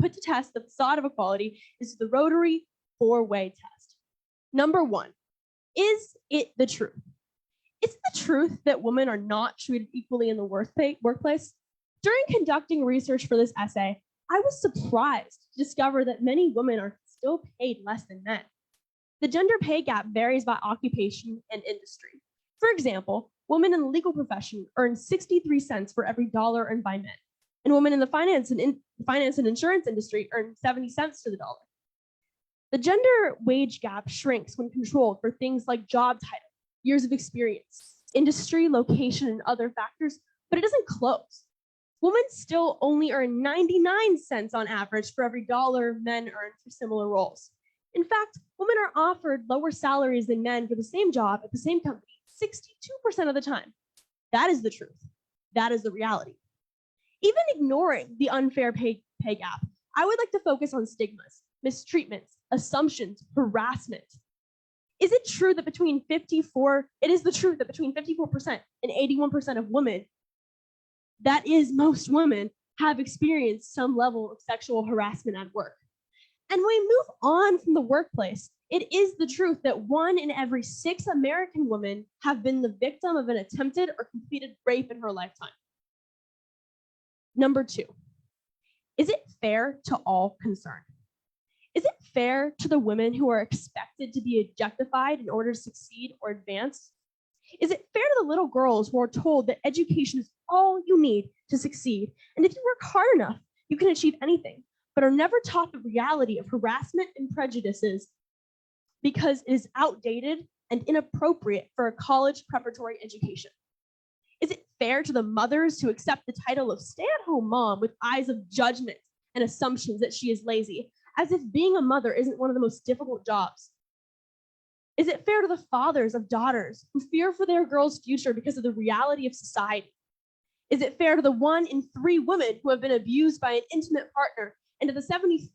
to test the facade of equality is the Rotary four-way test. Number one, is it the truth? Is it the truth that women are not treated equally in the workplace? During conducting research for this essay, I was surprised to discover that many women are still paid less than men. The gender pay gap varies by occupation and industry. For example, women in the legal profession earn 63 cents for every dollar earned by men, and women in the finance and insurance industry earn 70 cents to the dollar. The gender wage gap shrinks when controlled for things like job title, years of experience, industry, location, and other factors, but it doesn't close. Women still only earn 99 cents on average for every dollar men earn for similar roles. In fact, women are offered lower salaries than men for the same job at the same company 62% of the time. That is the truth. That is the reality. Even ignoring the unfair pay gap, I would like to focus on stigmas, mistreatments, assumptions, harassment. Is it true that between 54% and 81% of women, that is most women, have experienced some level of sexual harassment at work? And when we move on from the workplace, it is the truth that 1 in every 6 American women have been the victim of an attempted or completed rape in her lifetime. Number 2, is it fair to all concerned? Is it fair to the women who are expected to be objectified in order to succeed or advance? Is it fair to the little girls who are told that education is all you need to succeed, and if you work hard enough, you can achieve anything, but are never taught the reality of harassment and prejudices because it is outdated and inappropriate for a college preparatory education? Is it fair to the mothers who accept the title of stay-at-home mom with eyes of judgment and assumptions that she is lazy, as if being a mother isn't one of the most difficult jobs? Is it fair to the fathers of daughters who fear for their girls' future because of the reality of society? Is it fair to the 1 in 3 women who have been abused by an intimate partner, and to the 73%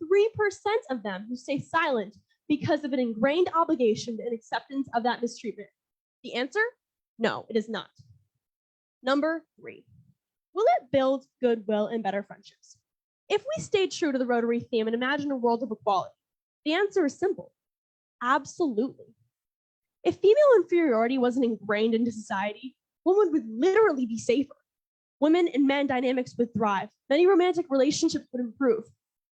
of them who stay silent because of an ingrained obligation and acceptance of that mistreatment? The answer? No, it is not. Number 3, will it build goodwill and better friendships? If we stay true to the Rotary theme and imagine a world of equality, the answer is simple. Absolutely. If female inferiority wasn't ingrained into society, women would literally be safer. Women and men dynamics would thrive. Many romantic relationships would improve.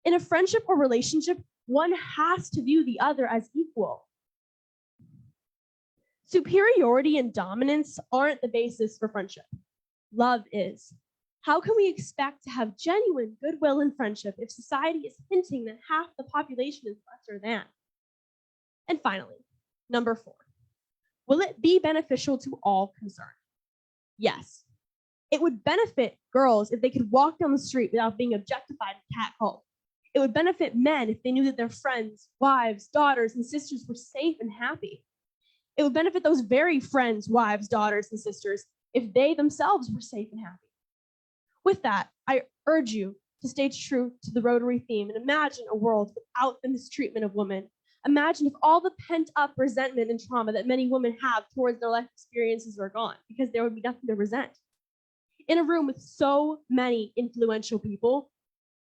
In a friendship or relationship, one has to view the other as equal. Superiority and dominance aren't the basis for friendship. Love is. How can we expect to have genuine goodwill and friendship if society is hinting that half the population is lesser than? And finally, number 4, will it be beneficial to all concerned? Yes. It would benefit girls if they could walk down the street without being objectified and catcalled. It would benefit men if they knew that their friends, wives, daughters, and sisters were safe and happy. It would benefit those very friends, wives, daughters, and sisters if they themselves were safe and happy. With that, I urge you to stay true to the Rotary theme and imagine a world without the mistreatment of women. Imagine if all the pent-up resentment and trauma that many women have towards their life experiences are gone, because there would be nothing to resent. In a room with so many influential people,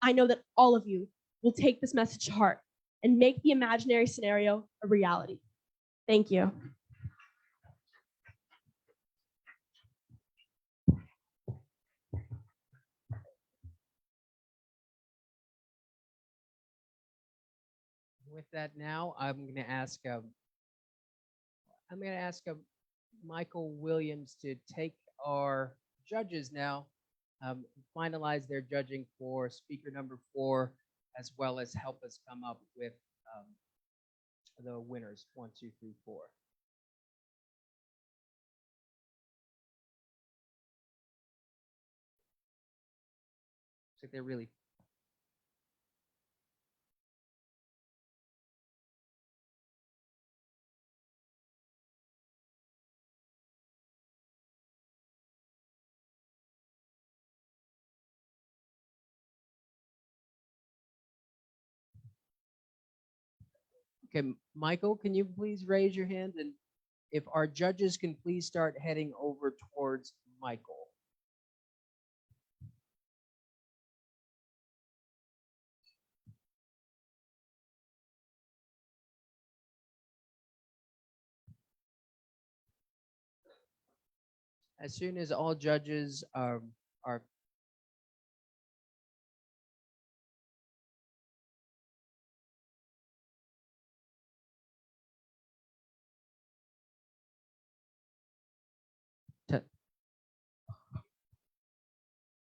I know that all of you will take this message to heart and make the imaginary scenario a reality. Thank you. With that now, I'm going to ask Michael Williams to take our judges now finalize their judging for speaker number 4, as well as help us come up with the winners, 1, 2, 3, 4. Looks like they're really Okay, Michael, can you please raise your hand? And if our judges can please start heading over towards Michael. As soon as all judges are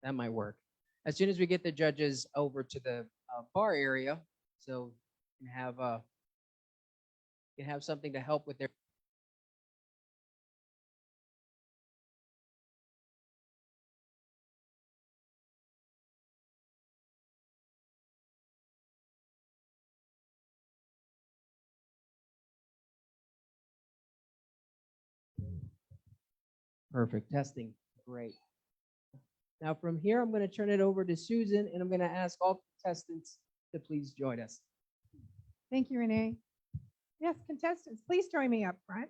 that might work. As soon as we get the judges over to the bar area, so you can have something to help with their. Perfect. Testing. Great. Now from here, I'm going to turn it over to Susan, and I'm going to ask all contestants to please join us. Thank you, Renee. Yes, contestants, please join me up front.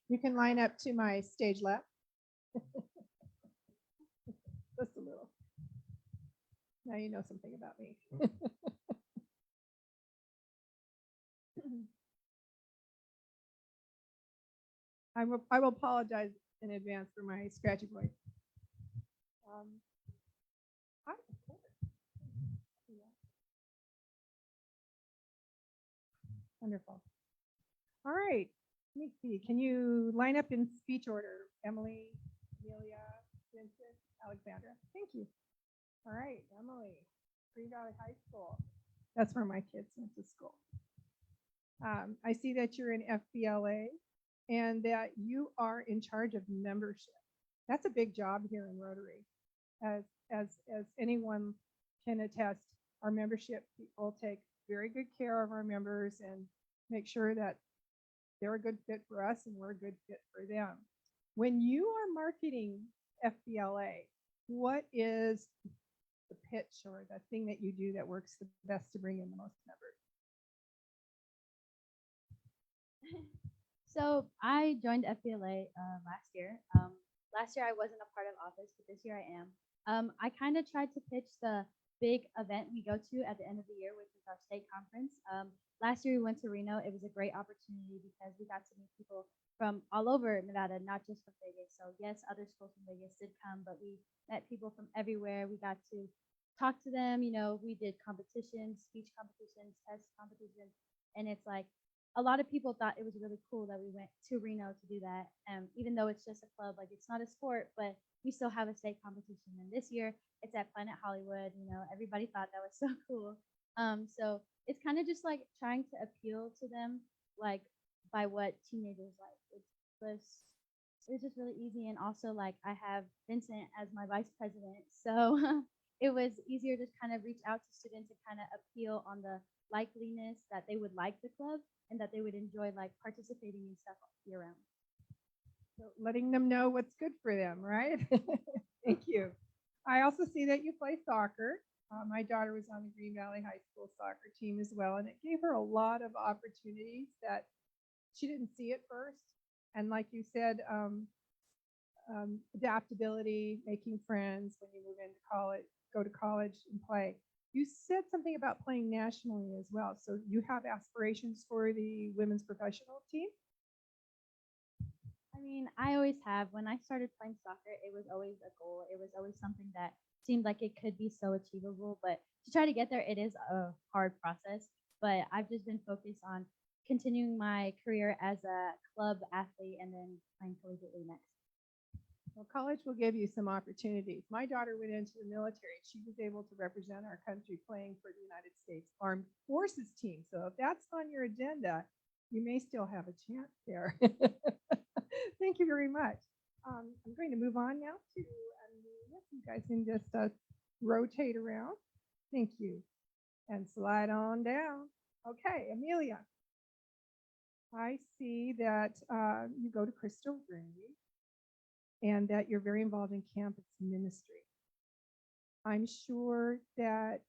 You can line up to my stage left. Just a little. Now you know something about me. I will apologize in advance for my scratchy voice. Hi, of course. Yeah. Wonderful. All right. Let me see. Can you line up in speech order? Emily, Amelia, Vincent, Alexandra. Thank you. All right, Emily, Green Valley High School. That's where my kids went to school. I see that you're in FBLA and that you are in charge of membership. That's a big job here in Rotary. As anyone can attest, our membership people take very good care of our members and make sure that they're a good fit for us and we're a good fit for them. When you are marketing FBLA, what is the pitch or the thing that you do that works the best to bring in the most members? So I joined FBLA last year. Last year I wasn't a part of office, but this year I am. I kind of tried to pitch the big event we go to at the end of the year, which is our state conference. Last year we went to Reno. It was a great opportunity because we got to meet people from all over Nevada, not just from Vegas. So yes, other schools from Vegas did come, but we met people from everywhere. We got to talk to them. You know, we did competitions, speech competitions, test competitions, and it's like a lot of people thought it was really cool that we went to Reno to do that. Even though it's just a club, like it's not a sport, but we still have a state competition. And this year it's at Planet Hollywood. You know, everybody thought that was so cool. So it's kind of just like trying to appeal to them, like by what teenagers like. It was just really easy. And also like I have Vincent as my vice president. So it was easier to kind of reach out to students and kind of appeal on the likeliness that they would like the club and that they would enjoy like participating in stuff year round. So letting them know what's good for them, right? Thank you. I also see that you play soccer. My daughter was on the Green Valley High School soccer team as well, and it gave her a lot of opportunities that she didn't see at first. And like you said, adaptability, making friends when you move into college, go to college and play. You said something about playing nationally as well. So you have aspirations for the women's professional team? I mean, I always have. When I started playing soccer, it was always a goal. It was always something that seemed like it could be so achievable. But to try to get there, it is a hard process. But I've just been focused on continuing my career as a club athlete and then playing collegiately next. Well, college will give you some opportunities. My daughter went into the military. She was able to represent our country playing for the United States Armed Forces team. So if that's on your agenda, you may still have a chance there. Thank you very much. I'm going to move on now to Amelia. You guys can just rotate around. Thank you. And slide on down. Okay, Amelia. I see that you go to Crystal Green and that you're very involved in campus ministry. I'm sure that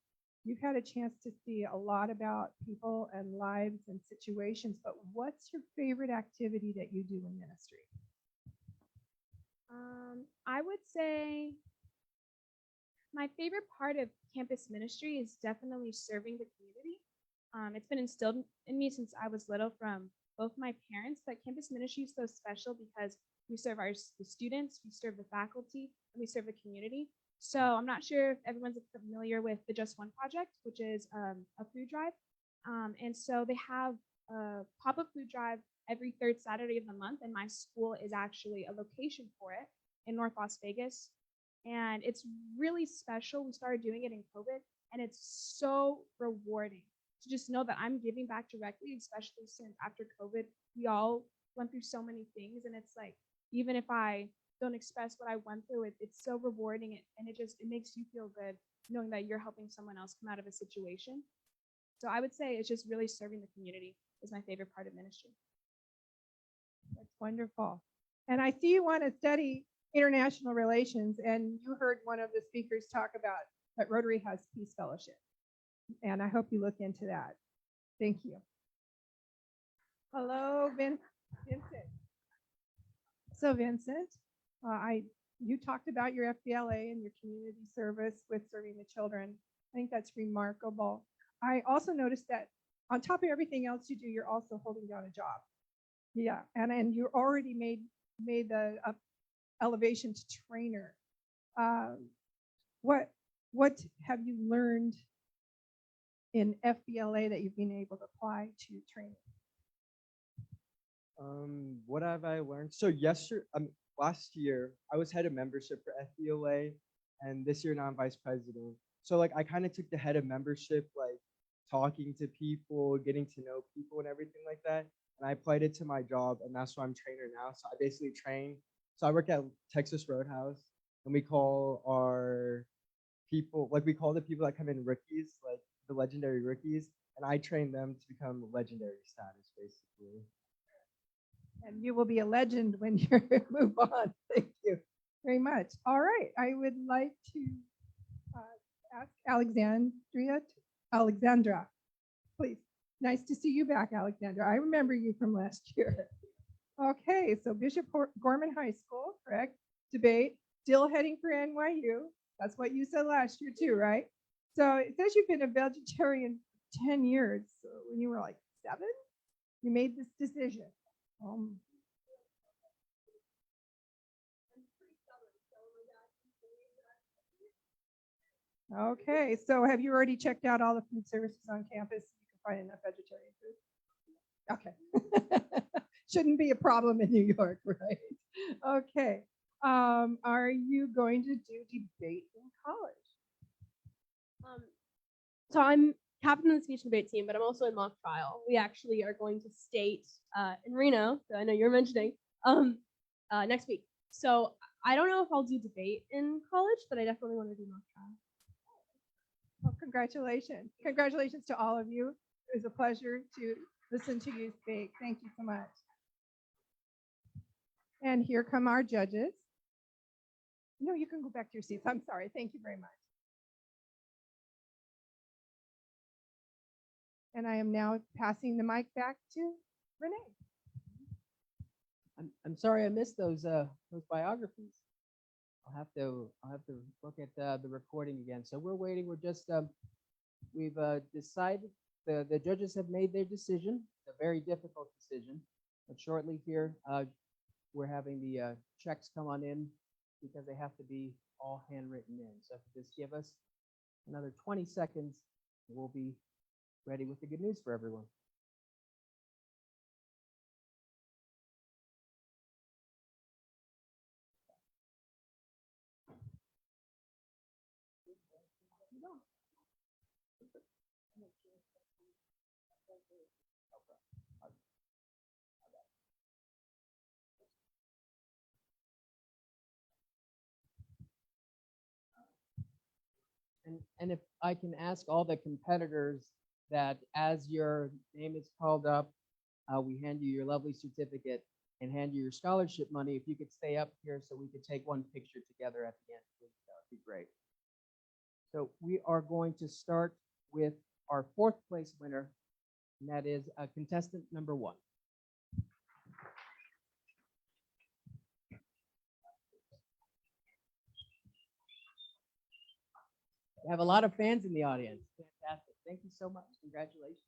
you've had a chance to see a lot about people and lives and situations, but what's your favorite activity that you do in ministry? I would say my favorite part of campus ministry is definitely serving the community. It's been instilled in me since I was little from both my parents that campus ministry is so special because we serve the students, we serve the faculty, and we serve the community. So I'm not sure if everyone's familiar with the Just One Project, which is a food drive. And so they have a pop-up food drive every third Saturday of the month, and my school is actually a location for it in North Las Vegas. And it's really special. We started doing it in COVID, and it's so rewarding to just know that I'm giving back directly, especially since after COVID, we all went through so many things. And it's like, even if I don't express what I went through, it's so rewarding, and it makes you feel good knowing that you're helping someone else come out of a situation. So I would say it's just really serving the community is my favorite part of ministry. That's wonderful. And I see you want to study international relations, and you heard one of the speakers talk about that Rotary has Peace Fellowship. And I hope you look into that. Thank you. Hello, Vincent. So Vincent, you talked about your FBLA and your community service with serving the children. I think that's remarkable. I also noticed that on top of everything else you do, you're also holding down a job. Yeah, and you already made the elevation to trainer. What have you learned in FBLA that you've been able to apply to training? What have I learned? So last year I was head of membership for FBLA, and this year now I'm vice president. So like I kind of took the head of membership, like talking to people, getting to know people and everything like that. And I applied it to my job, and that's why I'm trainer now. So I basically train. So I work at Texas Roadhouse, and we call our people, like we call the people that come in rookies, like the legendary rookies, and I train them to become legendary status, basically. And you will be a legend when you move on. Thank you very much. All right, I would like to ask Alexandra, please. Nice to see you back, Alexandra. I remember you from last year. Okay, so Bishop Gorman High School, correct? Debate, still heading for NYU. That's what you said last year too, right? So it says you've been a vegetarian for 10 years. So when you were like 7, you made this decision. Okay, so have you already checked out all the food services on campus? You can find enough vegetarian food. Okay. Shouldn't be a problem in New York, right? Okay. Are you going to do debate in college? So I'm captain of the speech and debate team, but I'm also in mock trial. We actually are going to state in Reno, so I know you're mentioning, next week. So I don't know if I'll do debate in college, but I definitely want to do mock trial. Well, congratulations. Congratulations to all of you. It was a pleasure to listen to you speak. Thank you so much. And here come our judges. No, you can go back to your seats. I'm sorry. Thank you very much. And I am now passing the mic back to Renee. I'm sorry I missed those biographies. I'll have to look at the recording again. So we're waiting. We're just we've decided the judges have made their decision. It's a very difficult decision. But shortly here, we're having the checks come on in because they have to be all handwritten in. So if you just give us another 20 seconds, we'll be ready with the good news for everyone. And if I can ask all the competitors that as your name is called up, we hand you your lovely certificate and hand you your scholarship money. If you could stay up here so we could take one picture together at the end, please, that would be great. So we are going to start with our fourth place winner, and that is contestant number 1. We have a lot of fans in the audience. Fantastic. Thank you so much. Congratulations.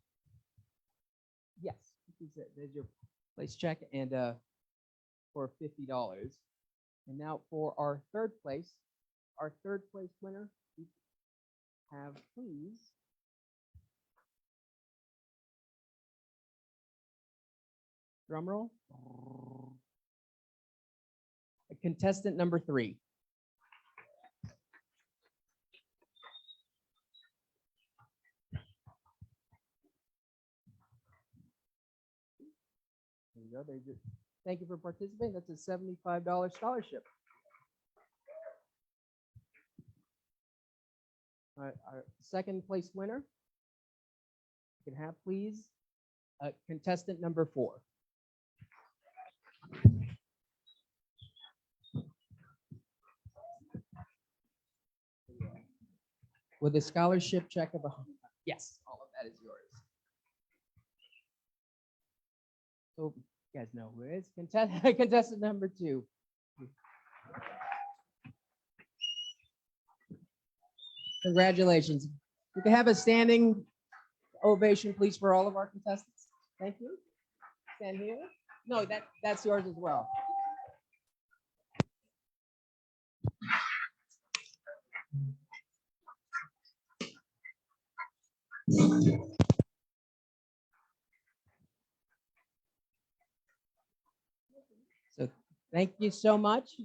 Yes, there's your place check and for $50. And now for our third place winner, we have please drum roll. Contestant number 3. There you go. There's your, thank you for participating. That's a $75 scholarship. All right, our second place winner. You can have, please, contestant number 4. With a scholarship check of $100. Yes, all of that is yours. So you guys know who it is. Contestant number 2. Congratulations. We can have a standing ovation, please, for all of our contestants. Thank you. Stand here. No, that's yours as well. So thank you so much.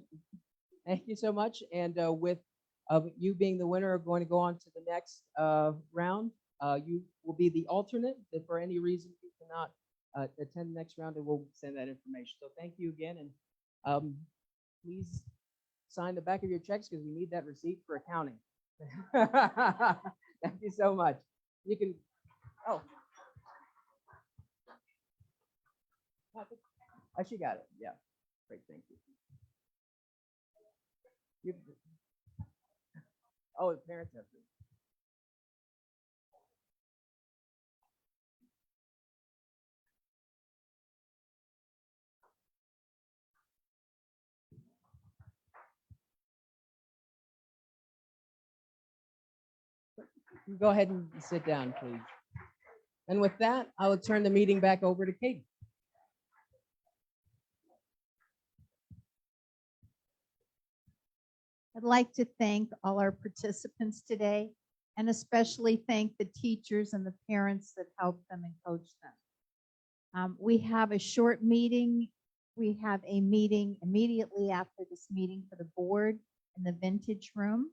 Thank you so much. And with you being the winner, are going to go on to the next round. You will be the alternate. If for any reason you cannot attend the next round, and we'll send that information. So thank you again, and please sign the back of your checks because we need that receipt for accounting. Thank you so much. You can. Oh. Oh, she got it. Yeah. Great. Thank you. Oh, the parents have to. Go ahead and sit down, please. And with that, I will turn the meeting back over to Katie. I'd like to thank all our participants today, and especially thank the teachers and the parents that helped them and coached them. We have a short meeting. We have a meeting immediately after this meeting for the board in the Vintage Room.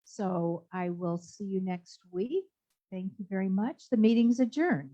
So I will see you next week. Thank you very much. The meeting's adjourned.